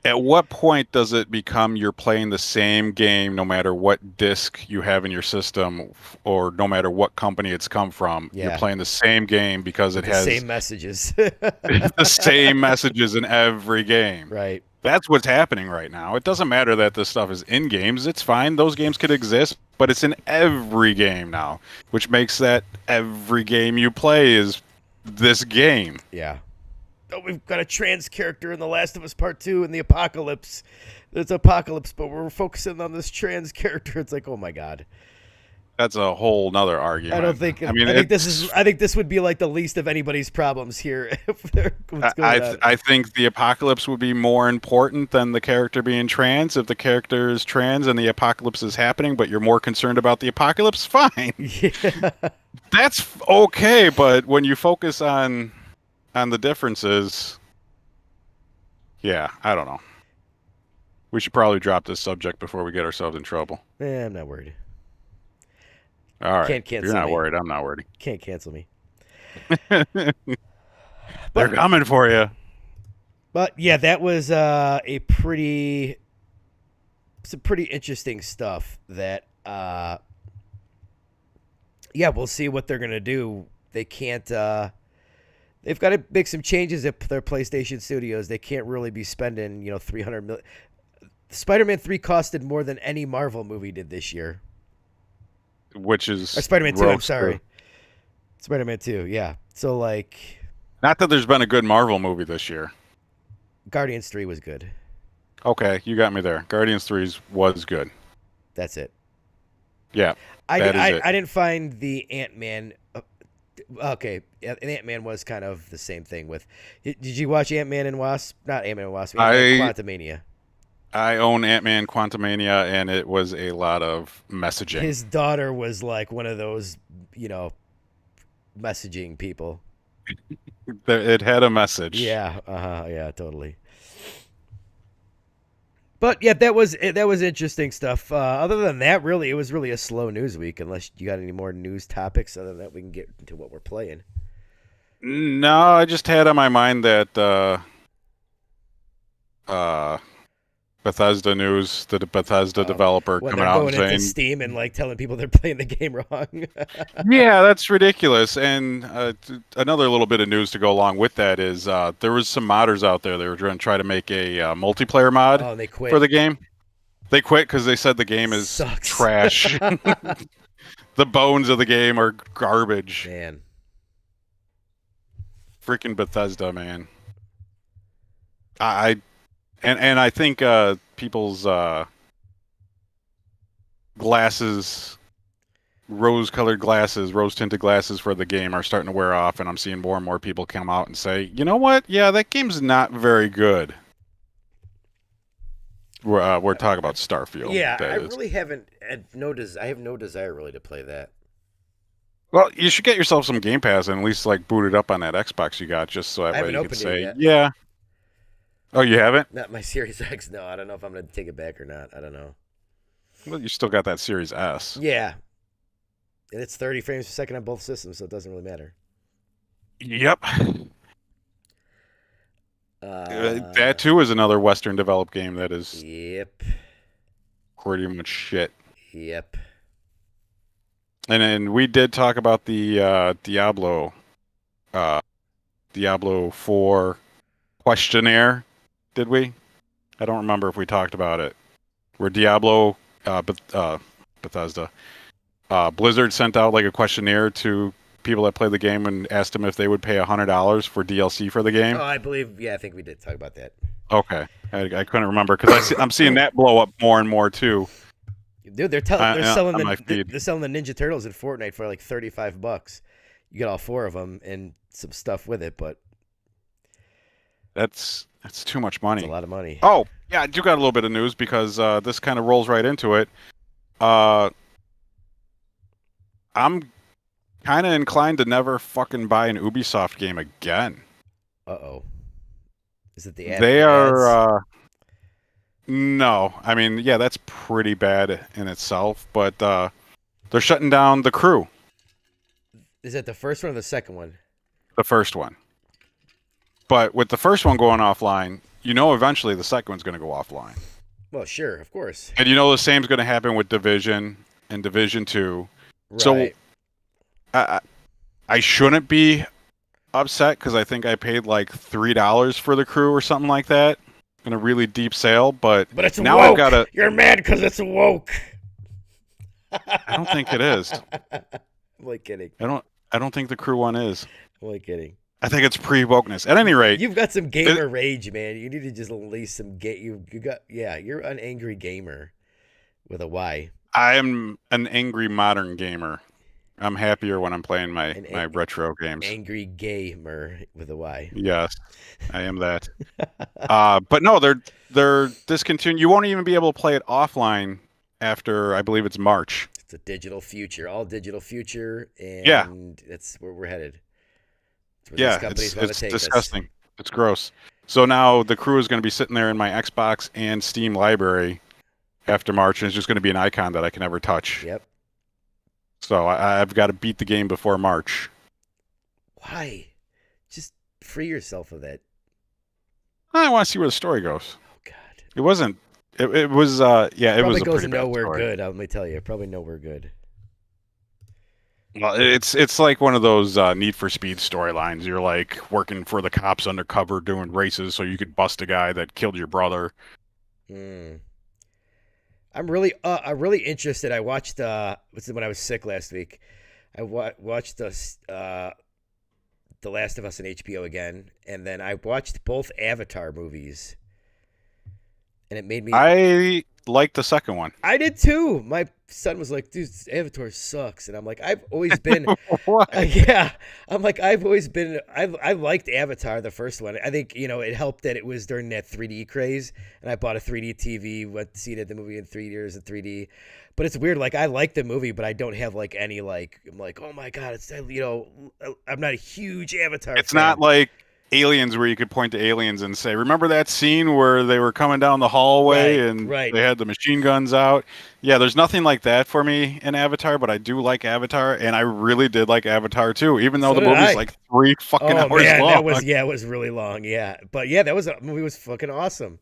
at what point does it become you're playing the same game no matter what disc you have in your system or no matter what company it's come from? You're yeah, playing the same game because with it the has same messages, the same messages in every game. right? That's what's happening right now. It doesn't matter that this stuff is in games. It's fine. Those games could exist, but it's in every game now, which makes that every game you play is this game. Yeah. Oh, we've got a trans character in The Last of Us Part 2 in the Apocalypse. It's Apocalypse, but we're focusing on this trans character. It's like, oh my god. That's a whole nother argument. I don't think. I mean, I think this is. I think this would be like the least of anybody's problems here. What's going on? I think the apocalypse would be more important than the character being trans. If the character is trans and the apocalypse is happening, but you're more concerned about the apocalypse, fine. Yeah. That's okay. But when you focus on the differences, yeah, I don't know. We should probably drop this subject before we get ourselves in trouble. I'm not worried. All right. Can't If cancel you're not me. worried, I'm not worried. Can't cancel me. They're coming for you. But yeah, that was some pretty interesting stuff. That yeah, we'll see what they're gonna do. They can't. They've got to make some changes at their PlayStation Studios. They can't really be spending 300 million. Spider-Man 3 costed more than any Marvel movie did this year. Which is Or Spider-Man 2. I'm rogue sorry. stuff. Spider-Man 2. Yeah. So like, Not that there's been a good Marvel movie this year. Guardians 3 was good. Okay, you got me there. Guardians 3 was good. That's it. Yeah, I that is it. didn't find the Ant-Man. Okay, Ant-Man was kind of the same thing with. Did you watch Ant-Man and Wasp? Not Ant-Man and Wasp. Quantumania. I own Ant-Man Quantumania, and it was a lot of messaging. His daughter was like one of those, messaging people. It had a message. Yeah. Yeah. Totally. But yeah, that was interesting stuff. Other than that, really, it was really a slow news week. Unless you got any more news topics, other than that, we can get into what we're playing. No, I just had on my mind that Bethesda news, the Bethesda developer when coming they're out going and into saying, Steam and like telling people they're playing the game wrong. yeah, that's ridiculous. And another little bit of news to go along with that is there was some modders out there. They were going to try to make a multiplayer mod Oh, and they quit. for the game. They quit because they said the game is Sucks. trash. The bones of the game are garbage. Man. Freaking Bethesda, man. I think people's glasses, rose-colored glasses, rose-tinted glasses for the game are starting to wear off, and I'm seeing more and more people come out and say, you know what? Yeah, that game's not very good. We're talking about Starfield. Yeah, that I is. really haven't. I have no desire really to play that. Well, you should get yourself some Game Pass and at least like boot it up on that Xbox you got, just so that I way haven't you can opened it say, yet. yeah. Oh, you haven't? Not my Series X. No, I don't know if I'm going to take it back or not. I don't know. Well, you still got that Series S. Yeah. And it's 30 frames per second on both systems, so it doesn't really matter. Yep. That too is another Western developed game that is Yep. pretty much shit. Yep. And we did talk about the Diablo 4 questionnaire, did we? I don't remember if we talked about it. Where Diablo, Bethesda, Blizzard sent out like a questionnaire to people that play the game and asked them if they would pay $100 for DLC for the game. Oh, I think we did talk about that. Okay, I couldn't remember because I'm seeing that blow up more and more too. Dude, they're selling on my feed. they're selling the Ninja Turtles in Fortnite for like $35. You get all 4 of them and some stuff with it, but That's too much money. it's a lot of money. Oh, yeah, I do got a little bit of news because this kind of rolls right into it. I'm kind of inclined to never fucking buy an Ubisoft game again. Uh-oh. Is it They the ads? are. No, I mean, yeah, that's pretty bad in itself. But they're shutting down the crew, Is it the first one or the second one? the first one. But with the first one going offline, eventually the second one's going to go offline. Well, sure, of course. And the same's going to happen with Division and Division 2. So Right. I, I shouldn't be upset because I think I paid like $3 for the crew or something like that in a really deep sale. But But it's now I've got woke. to. You're mad because it's woke. I don't think it is. I'm only kidding. I don't think the crew one is. I'm only kidding. I think it's pre-wokeness. At any rate, You've got some gamer rage, man. You need to just unleash some you got yeah. You're an angry gamer with a Y. I am an angry modern gamer. I'm happier when I'm playing my retro games. Angry gamer with a Y. Yes, I am that. But no, they're discontinued. You won't even be able to play it offline after I believe it's March. It's a digital future, all digital future, and Yeah. that's where we're headed. It's where Yeah, these companies want to it's take disgusting. us. It's gross. So now the crew is going to be sitting there in my Xbox and Steam library after March, and it's just going to be an icon that I can never touch. Yep. So I've got to beat the game before March. Why? Just free yourself of that. I want to see where the story goes. Oh God. It wasn't. It was. Yeah, it was Probably a goes pretty bad nowhere story. good. Let me tell you, probably nowhere good. Well, it's like one of those Need for Speed storylines. You're like working for the cops undercover doing races so you could bust a guy that killed your brother. Hmm. I'm really interested. I watched when I was sick last week. I watched The Last of Us on HBO again, and then I watched both Avatar movies, and it made me. I like the second one. I did too. My son was like, "Dude, Avatar sucks," and I'm like, "I've always been." What? Yeah, I'm like, I've always been. I liked Avatar, the first one. I think it helped that it was during that 3D craze, and I bought a 3D TV, went to see it at the movie in 3 years in 3D. But it's weird. Like I like the movie, but I don't have like any like. I'm like, oh my god, it's I'm not a huge Avatar. It's fan. not like Aliens where you could point to aliens and say, "Remember that scene where they were coming down the hallway and right. they had the machine guns out?" Yeah, there's nothing like that for me in Avatar, but I do like Avatar, and I really did like Avatar too, even though So the did movie's I. like 3 fucking Oh hours man, long. it was really long. Yeah, but yeah, that movie was fucking awesome.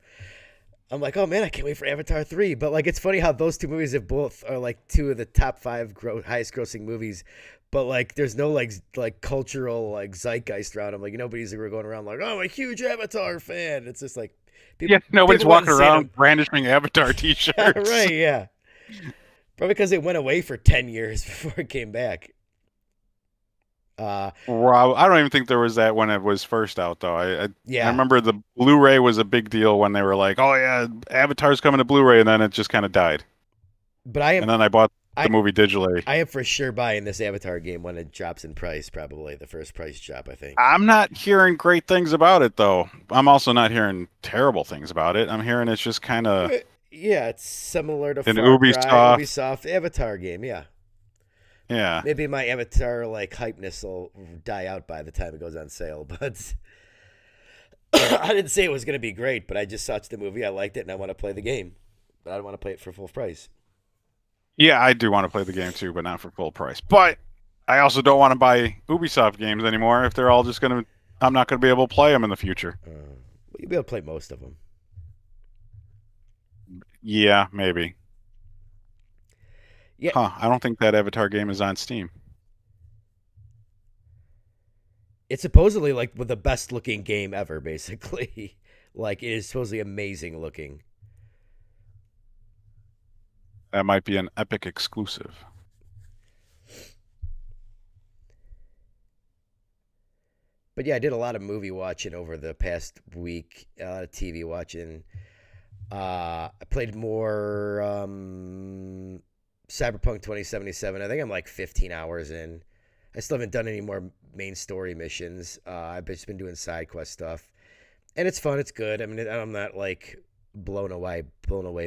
I'm like, oh man, I can't wait for Avatar 3. But like, it's funny how those two movies have both are like two of the top five highest grossing movies. But like, there's no like cultural like zeitgeist around them. Like nobody's ever going around like, oh, I'm a huge Avatar fan. It's just like Yeah, nobody's people went walking and seen around brandishing Avatar t-shirts. them. Right? Yeah. Probably because it went away for 10 years before it came back. Wow, I don't even think there was that when it was first out, though. I Yeah. remember the Blu-ray was a big deal when they were like, "Oh yeah, Avatar's coming to Blu-ray," and then it just kind of died. But And then I bought I- the movie digitally. I am for sure buying this Avatar game when it drops in price. Probably the first price drop, I think. I'm not hearing great things about it, though. I'm also not hearing terrible things about it. I'm hearing it's just kind of Yeah, it's similar to an Far Cry, Ubisoft. Ubisoft Avatar game. Yeah. Yeah. Maybe my Avatar like hypeness will die out by the time it goes on sale, but I didn't say it was going to be great, but I just watched the movie, I liked it, and I want to play the game, but I don't want to play it for full price. Yeah, I do want to play the game too, but not for full price. But I also don't want to buy Ubisoft games anymore if they're all just going to. I'm not going to be able to play them in the future. You'll be able to play most of them. Yeah, maybe. Yeah. Huh, I don't think that Avatar game is on Steam. It's supposedly like the best looking game ever, basically. Like it is supposedly amazing looking. That might be an Epic exclusive. But yeah, I did a lot of movie watching over the past week, a lot of TV watching. I played more Cyberpunk 2077. I think I'm like 15 hours in. I still haven't done any more main story missions. I've just been doing side quest stuff, and it's fun. It's good. I mean, I'm not like blown away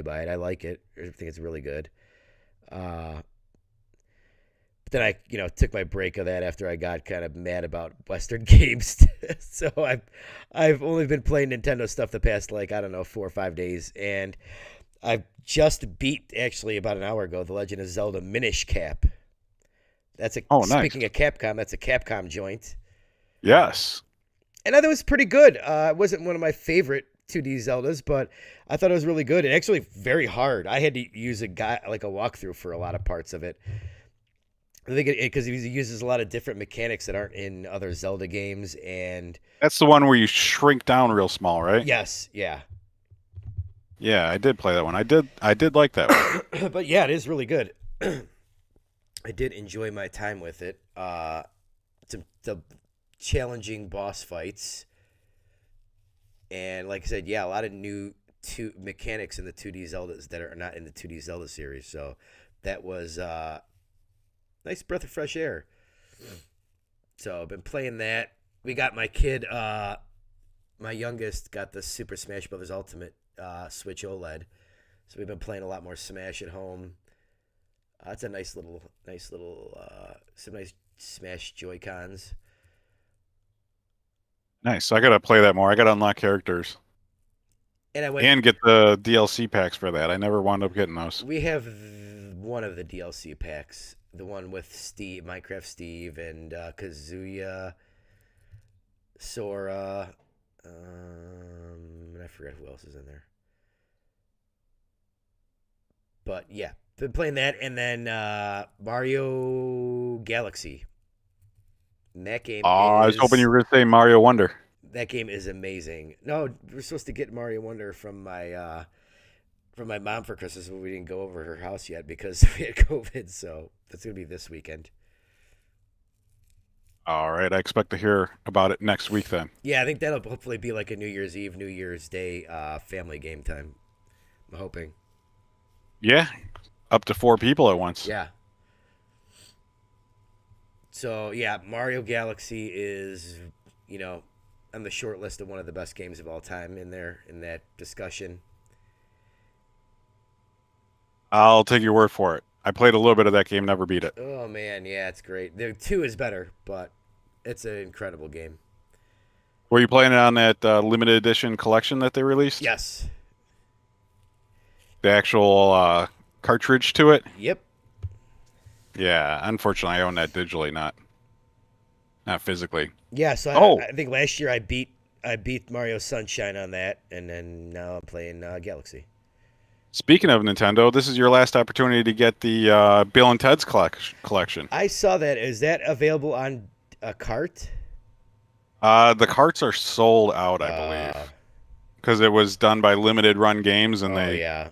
by it. I like it. I think it's really good. But then I took my break of that after I got kind of mad about Western games So I've only been playing Nintendo stuff the past like I don't know 4 or 5 days, and I've just beat actually about an hour ago The Legend of Zelda Minish Cap. That's a Oh, nice. speaking of Capcom, that's a Capcom joint, Yes. and I thought it was pretty good. It wasn't one of my favorite 2D Zeldas, but I thought it was really good and actually very hard. I had to use a walkthrough for a lot of parts of it. I think because he uses a lot of different mechanics that aren't in other Zelda games, and That's the one where you shrink down real small, right? yes, yeah. Yeah, I did play that one. I did like that one. But yeah, it is really good. I did enjoy my time with it. The challenging boss fights, and like I said, yeah, a lot of new mechanics in the 2D Zeldas that are not in the 2D Zelda series. So that was nice breath of fresh air. So I've been playing that. We got my kid, my youngest, got the Super Smash Brothers Ultimate Switch OLED. So we've been playing a lot more Smash at home. It's a some nice Smash Joy Cons. Nice. I gotta play that more. I gotta unlock characters And I went. and get the DLC packs for that. I never wound up getting those. We have one of the DLC packs, the one with Steve, Minecraft Steve, and Kazuya, Sora. I forget who else is in there. But yeah, been playing that, and then Mario Galaxy. And that game Oh, I was hoping you were gonna say Mario Wonder. that game is amazing. No, we're supposed to get Mario Wonder from my mom for Christmas, but we didn't go over her house yet because we had COVID. So that's gonna be this weekend. All right, I expect to hear about it next week then. Yeah, I think that'll hopefully be like a New Year's Eve, New Year's Day family game time. I'm hoping. Yeah, up to 4 people at once. Yeah. So yeah, Mario Galaxy is, on the short list of one of the best games of all time in that discussion. I'll take your word for it. I played a little bit of that game, never beat it. Oh man, yeah, it's great. The two is better, but it's an incredible game. Were you playing it on that limited edition collection that they released? Yes. The actual cartridge to it? Yep. Yeah, unfortunately, I own that digitally, not physically. Yeah. So Oh, I think last year I beat Mario Sunshine on that, and then now I'm playing Galaxy. speaking of Nintendo, this is your last opportunity to get the Bill and Ted's collection. I saw that. Is that available on a cart? The carts are sold out, I believe, because it was done by Limited Run Games, and they yeah.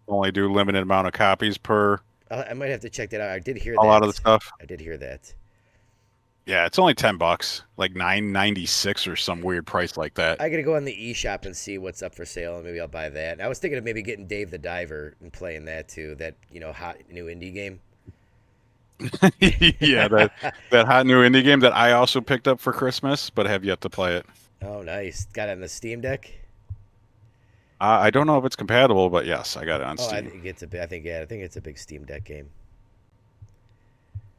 only do limited amount of copies per I might have to check that out. I did hear a that. lot of the stuff. I did hear that. Yeah, it's only $10, like $9.96 or some weird price like that. I gotta go on the eShop and see what's up for sale, and maybe I'll buy that. And I was thinking of maybe getting Dave the Diver and playing that too. That hot new indie game. Yeah, that hot new indie game that I also picked up for Christmas, but have yet to play it. Oh, nice. Got it on the Steam Deck. I don't know if it's compatible, but yes, I got it on Oh, I Steam. think I think it's a big Steam Deck game.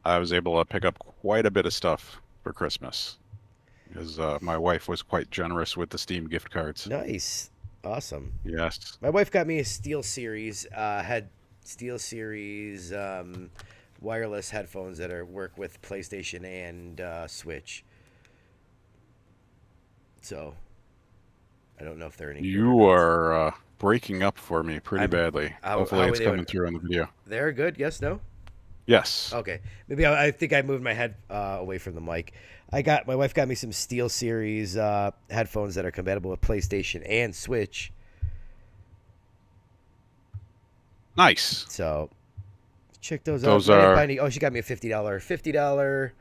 I was able to pick up quite a bit of stuff for Christmas because my wife was quite generous with the Steam gift cards. Nice, awesome. Yes. My wife got me a SteelSeries wireless headphones that work with PlayStation and Switch. So I don't know if they're any good or You not. are breaking up for me pretty I'm- badly. how Hopefully are it's they coming doing? through on the video. They're good. Yes, no. Yes. Okay, maybe I think I moved my head away from the mic. My wife got me some SteelSeries headphones that are compatible with PlayStation and Switch. Nice. So check those Those out. I didn't are- buy any- she got me a $50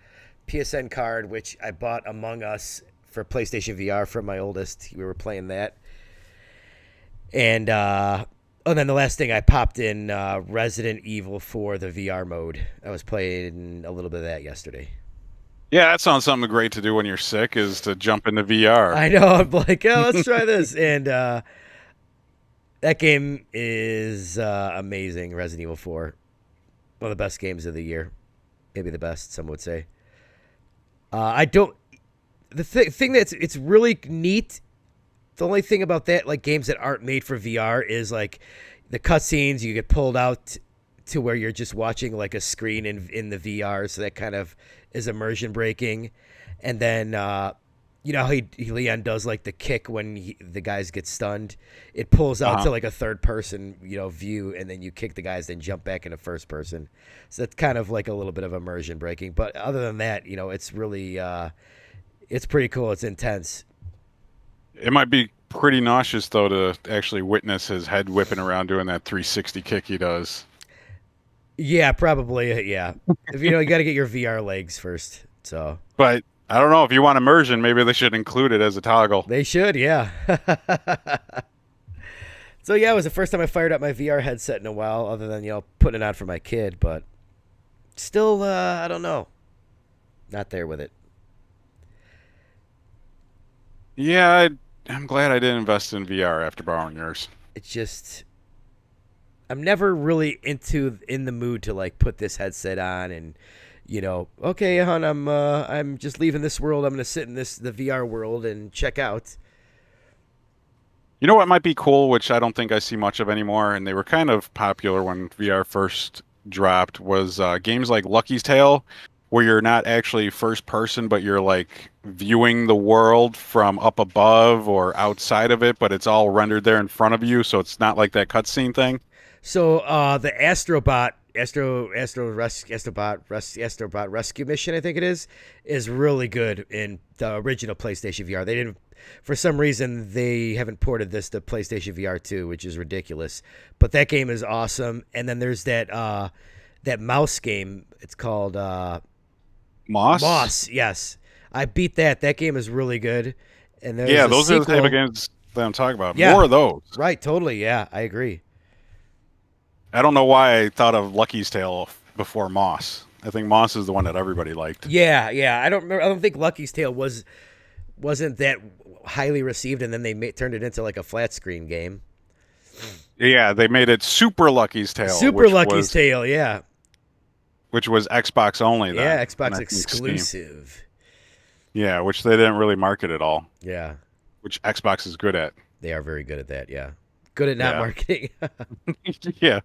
PSN card, which I bought Among Us for PlayStation VR from my oldest. We were playing that, and then the last thing I popped in Resident Evil 4 the VR mode. I was playing a little bit of that yesterday. Yeah, that sounds something great to do when you're sick is to jump into VR. I know. I'm like, oh, let's try this. And that game is amazing. Resident Evil 4. One of the best games of the year. Maybe the best, some would say. I don't. the thing that's it's really neat. The only thing about that, like games that aren't made for VR, is like the cutscenes. You get pulled out to where you're just watching like a screen in the VR, so that kind of is immersion breaking. And then you know how Leon does like the kick when the guys get stunned. It pulls out to like a third person, view, and then you kick the guys, then jump back into first person. So that's kind of like a little bit of immersion breaking. But other than that, it's really it's pretty cool. It's intense. It might be pretty nauseous though to actually witness his head whipping around doing that 360 kick he does. Yeah, probably. Yeah, if you got to get your VR legs first. So, but I don't know if you want immersion. Maybe they should include it as a toggle. They should, yeah. So yeah, it was the first time I fired up my VR headset in a while, other than putting it on for my kid. But still, I don't know. Not there with it. Yeah, I'm glad I didn't invest in VR after borrowing yours. It's just I'm never really in the mood to like put this headset on and okay, hon, I'm just leaving this world. I'm gonna sit in the VR world and check out. You know what might be cool, which I don't think I see much of anymore, and they were kind of popular when VR first dropped, was games like Lucky's Tale, where you're not actually first person, but you're like viewing the world from up above or outside of it, but it's all rendered there in front of you, so it's not like that cutscene thing. So the Astrobot Rescue Mission, I think it is really good in the original PlayStation VR. They didn't, for some reason, they haven't ported this to PlayStation VR 2, which is ridiculous. But that game is awesome. And then there's that mouse game. It's called Moss. Moss, yes. I beat that. That game is really good. And those are the type of games that I'm talking about. Yeah. More of those. Right, totally. Yeah, I agree. I don't know why I thought of Lucky's Tale before Moss. I think Moss is the one that everybody liked. Yeah. I don't think Lucky's Tale wasn't that highly received, and then they turned it into like a flat screen game. Yeah, they made it Super Lucky's Tale. Tale, yeah. Which was Xbox only then. Yeah, Xbox exclusive. Steam. Yeah, which they didn't really market at all. Yeah. Which Xbox is good at. They are very good at that, yeah. Good at not marketing. Yeah.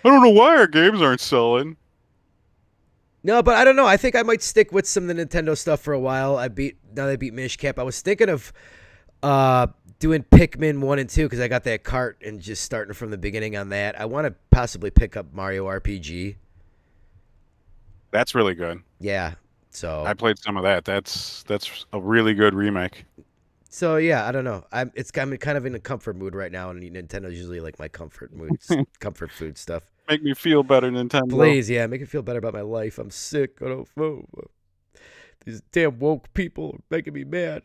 I don't know why our games aren't selling. No, but I don't know. I think I might stick with some of the Nintendo stuff for a while. Now that I beat Minish Cap, I was thinking of doing Pikmin 1 and 2 because I got that cart and just starting from the beginning on that. I want to possibly pick up Mario RPG. That's really good. Yeah. So I played some of that. That's a really good remake. So yeah, I don't know. I'm kind of in a comfort mood right now, and Nintendo's usually like my comfort mood, comfort food stuff. Make me feel better, Nintendo. Please, yeah, make me feel better about my life. I'm sick. I don't know. These damn woke people are making me mad.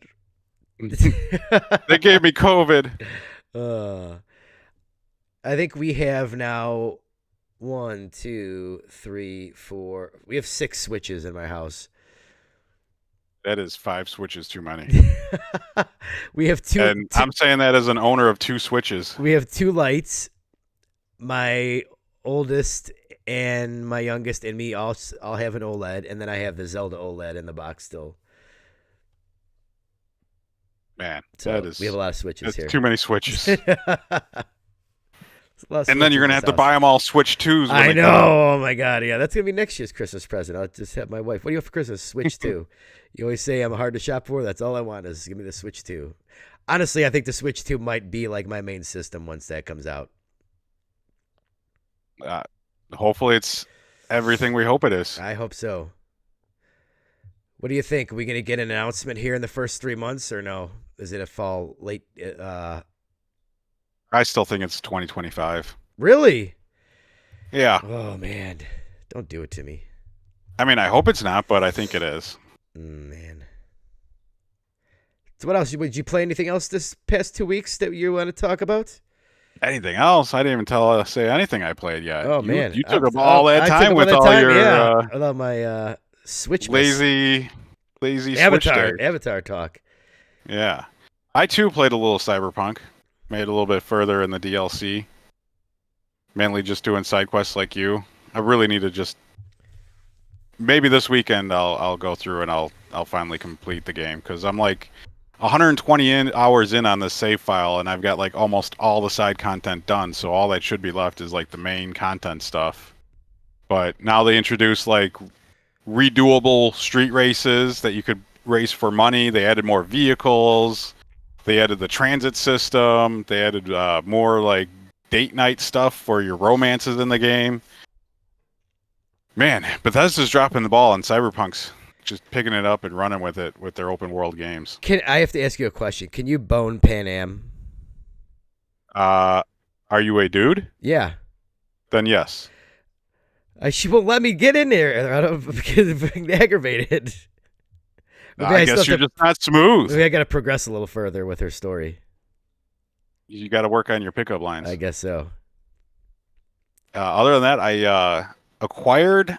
They gave me COVID. I think we have now 1, 2, 3, 4. We have 6 switches in my house. That is 5 switches too many. We have 2. And I'm saying that as an owner of 2 switches. We have 2 lights. My oldest and my youngest and me all have an OLED, and then I have the Zelda OLED in the box still. Man, so we have a lot of switches here. Too many switches. And then you're going to have to buy them all Switch 2s. I know. Oh, my God. Yeah, that's going to be next year's Christmas present. I'll just have my wife. What do you have for Christmas? Switch 2. You always say I'm hard to shop for. That's all I want is give me the Switch 2. Honestly, I think the Switch 2 might be like my main system once that comes out. Hopefully it's everything we hope it is. I hope so. What do you think? Are we going to get an announcement here in the first 3 months or no? Is it a fall late? I still think it's 2025. Really? Yeah. Oh, man. Don't do it to me. I mean, I hope it's not, but I think it is. Man. So what else? Did you play anything else this past 2 weeks that you want to talk about? Anything else? I didn't even say anything I played yet. Oh, man. You took up all that time with all your... Yeah. I love my Switch. Lazy Avatar talk. Yeah. I, too, played a little Cyberpunk. Made it a little bit further in the DLC. Mainly just doing side quests like you. I really need to just maybe this weekend I'll go through and I'll finally complete the game because I'm like 120 hours in on this save file and I've got like almost all the side content done. So all that should be left is like the main content stuff. But now they introduced like redoable street races that you could race for money. They added more vehicles. They added the transit system. They added more like date night stuff for your romances in the game. Man, Bethesda's dropping the ball, and Cyberpunk's just picking it up and running with it with their open world games. I have to ask you a question? Can you bone Pan Am? Are you a dude? Yeah. Then yes. She won't let me get in there. I don't get aggravated. I guess you're just not smooth. Maybe I got to progress a little further with her story. You got to work on your pickup lines. I guess so. Other than that, I acquired,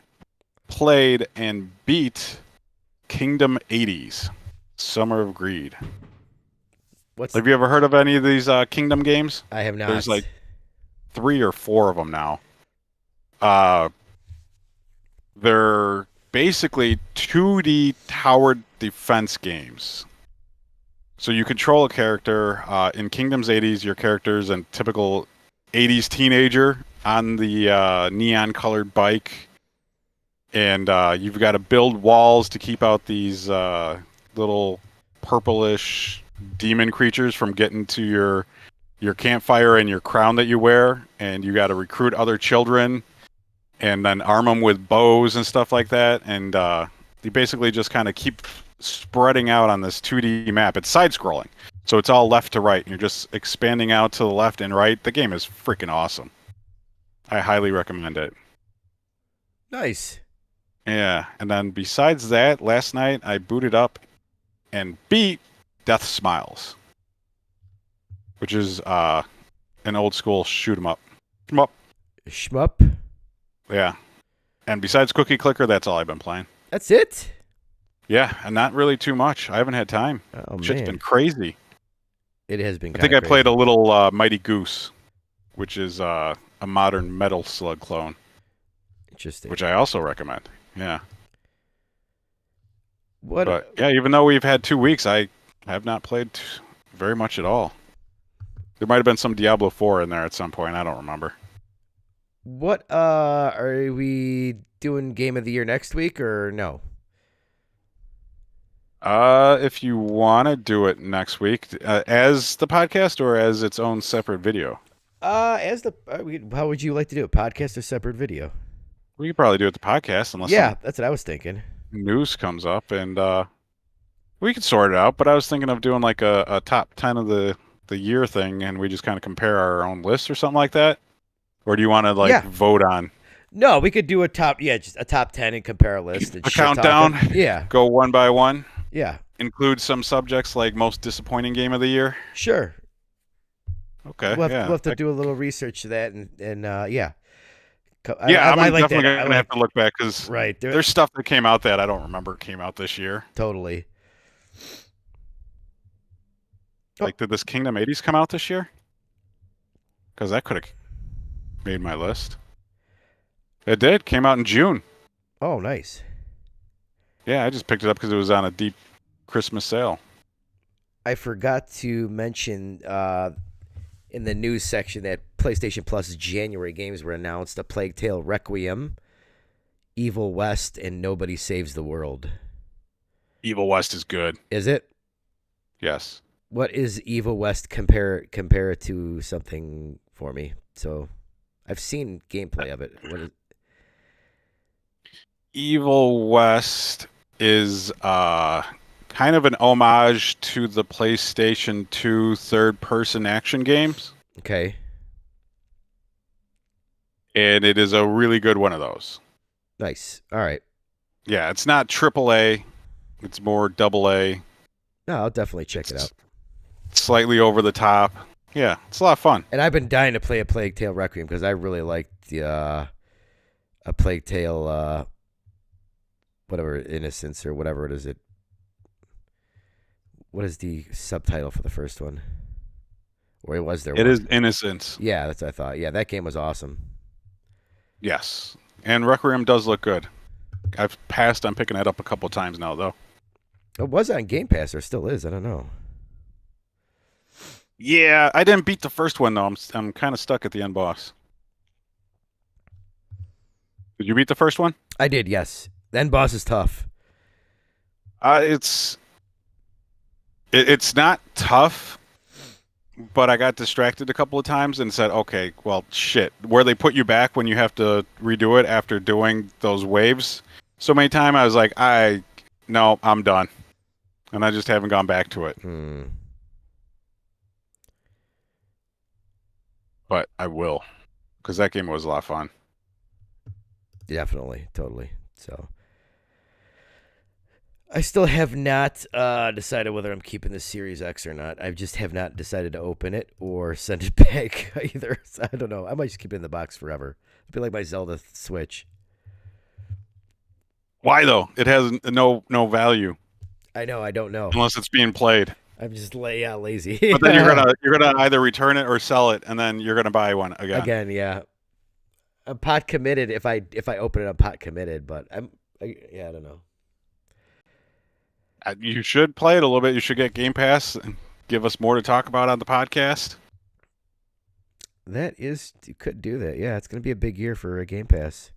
played, and beat Kingdom 80s, Summer of Greed. Have you ever heard of any of these Kingdom games? I have not. There's like 3 or 4 of them now. They're basically 2D towered defense games. So you control a character. In Kingdoms 80s, your character's a typical 80s teenager on the neon-colored bike. And you've got to build walls to keep out these little purplish demon creatures from getting to your campfire and your crown that you wear. And you got to recruit other children and then arm them with bows and stuff like that. And you basically just kind of keep spreading out on this 2D map. It's side-scrolling, so it's all left to right. And you're just expanding out to the left and right. The game is freaking awesome. I highly recommend it. Nice. Yeah, and then besides that, last night I booted up and beat Death Smiles, which is an old school shoot 'em up. Shmup? Yeah. And besides Cookie Clicker, that's all I've been playing. That's it? Yeah, and not really too much. I haven't had time. Oh, Shit's man. been crazy. It has been I think I played a little Mighty Goose, which is a modern Metal Slug clone. Interesting. Which I also recommend. Yeah. But yeah, even though we've had 2 weeks, I have not played very much at all. There might have been some Diablo 4 in there at some point. I don't remember. What are we doing Game of the Year next week or no? If you want to do it next week, as the podcast or as its own separate video? How would you like to do it? Podcast or separate video? We could probably do it the podcast unless that's what I was thinking. News comes up and we could sort it out. But I was thinking of doing like a top 10 of the year thing, and we just kind of compare our own list or something like that. Or do you want to vote on? No, we could do just a top 10 and compare a list. And a countdown. Yeah. Go one by one. Yeah. Include some subjects like most disappointing game of the year. Sure. Okay. We'll have to do a little research to that, and yeah. I'm definitely going to have to look back because right, there's stuff that came out that I don't remember came out this year. Totally. Like, did this Kingdom 80s come out this year? Because that could have made my list. It did. Came out in June. Oh, nice. Yeah, I just picked it up because it was on a deep Christmas sale. I forgot to mention in the news section that PlayStation Plus January games were announced: A Plague Tale Requiem, Evil West, and Nobody Saves the World. Evil West is good. Is it? Yes. What is Evil West compare it to something for me? So I've seen gameplay of it. What is Evil West is kind of an homage to the PlayStation 2 third-person action games. Okay. And it is a really good one of those. Nice. All right. Yeah, it's not AAA. It's more AA. No, I'll definitely check it out. Slightly over the top. Yeah, it's a lot of fun. And I've been dying to play A Plague Tale Requiem because I really liked the A Plague Tale whatever, Innocence or whatever it is. What is the subtitle for the first one? Or was there one? It is Innocence. Yeah, that's what I thought. Yeah, that game was awesome. Yes. And Requiem does look good. I've passed on picking that up a couple times now, though. It was on Game Pass, or still is. I don't know. Yeah, I didn't beat the first one though. I'm kind of stuck at the end boss. Did you beat the first one? I did, yes. The end boss is tough. It's not tough, but I got distracted a couple of times and said, okay, well, shit. Where they put you back when you have to redo it after doing those waves so many times, I was like, no, I'm done. And I just haven't gone back to it. But I will, because that game was a lot of fun. Definitely, totally. So I still have not decided whether I'm keeping the Series X or not. I just have not decided to open it or send it back either. So I don't know. I might just keep it in the box forever. It'd be like my Zelda Switch. Why though? It has no value. I know. I don't know. Unless it's being played. I'm just lazy. But then you're gonna either return it or sell it, and then you're gonna buy one again. Again, yeah. I'm pot committed if I open it. I'm pot committed, but I don't know. You should play it a little bit. You should get Game Pass and give us more to talk about on the podcast. You could do that. Yeah, it's going to be a big year for a Game Pass.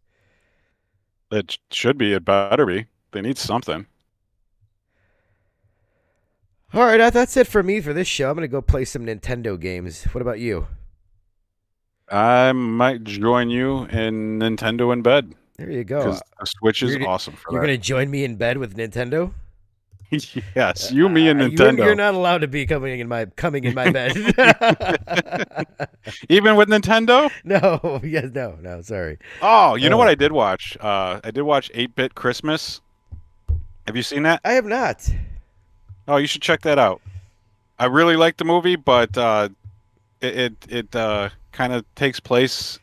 It should be. It better be. They need something. All right, that's it for me for this show. I'm going to go play some Nintendo games. What about you? I might join you in Nintendo in bed. There you go. Because the Switch is awesome for that. You're going to join me in bed with Nintendo? Yes, you, me, and Nintendo. You're not allowed to be coming in my bed. Even with Nintendo? No, yes, no. Sorry. Oh, you know what I did watch? I did watch 8-Bit Christmas. Have you seen that? I have not. Oh, you should check that out. I really like the movie, but it kind of takes place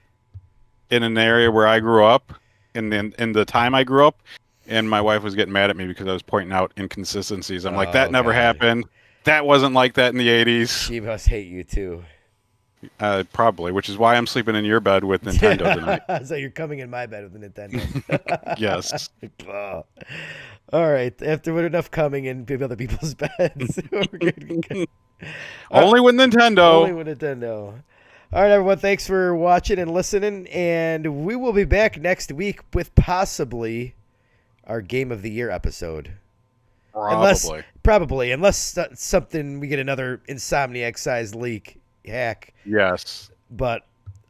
in an area where I grew up, in the time I grew up. And my wife was getting mad at me because I was pointing out inconsistencies. I'm like, that never happened. That wasn't like that in the 80s. She must hate you, too. Probably, which is why I'm sleeping in your bed with Nintendo tonight. So you're coming in my bed with the Nintendo. Yes. Oh. All right. After we're enough coming in other people's beds. Only with Nintendo. Only with Nintendo. All right, everyone. Thanks for watching and listening. And we will be back next week with possibly our Game of the Year episode. Probably. Unless something, we get another Insomniac sized leak hack. Yes. But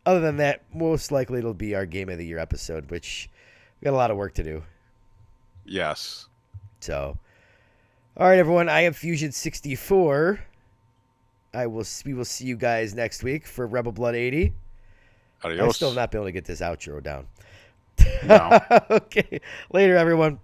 other than that, most likely it'll be our Game of the Year episode, which we got a lot of work to do. Yes. So, all right, everyone. I am Fusion64. We will see you guys next week for Rebel Blood 80. Adios. I'm still not be able to get this outro down. No. Okay. Later, everyone.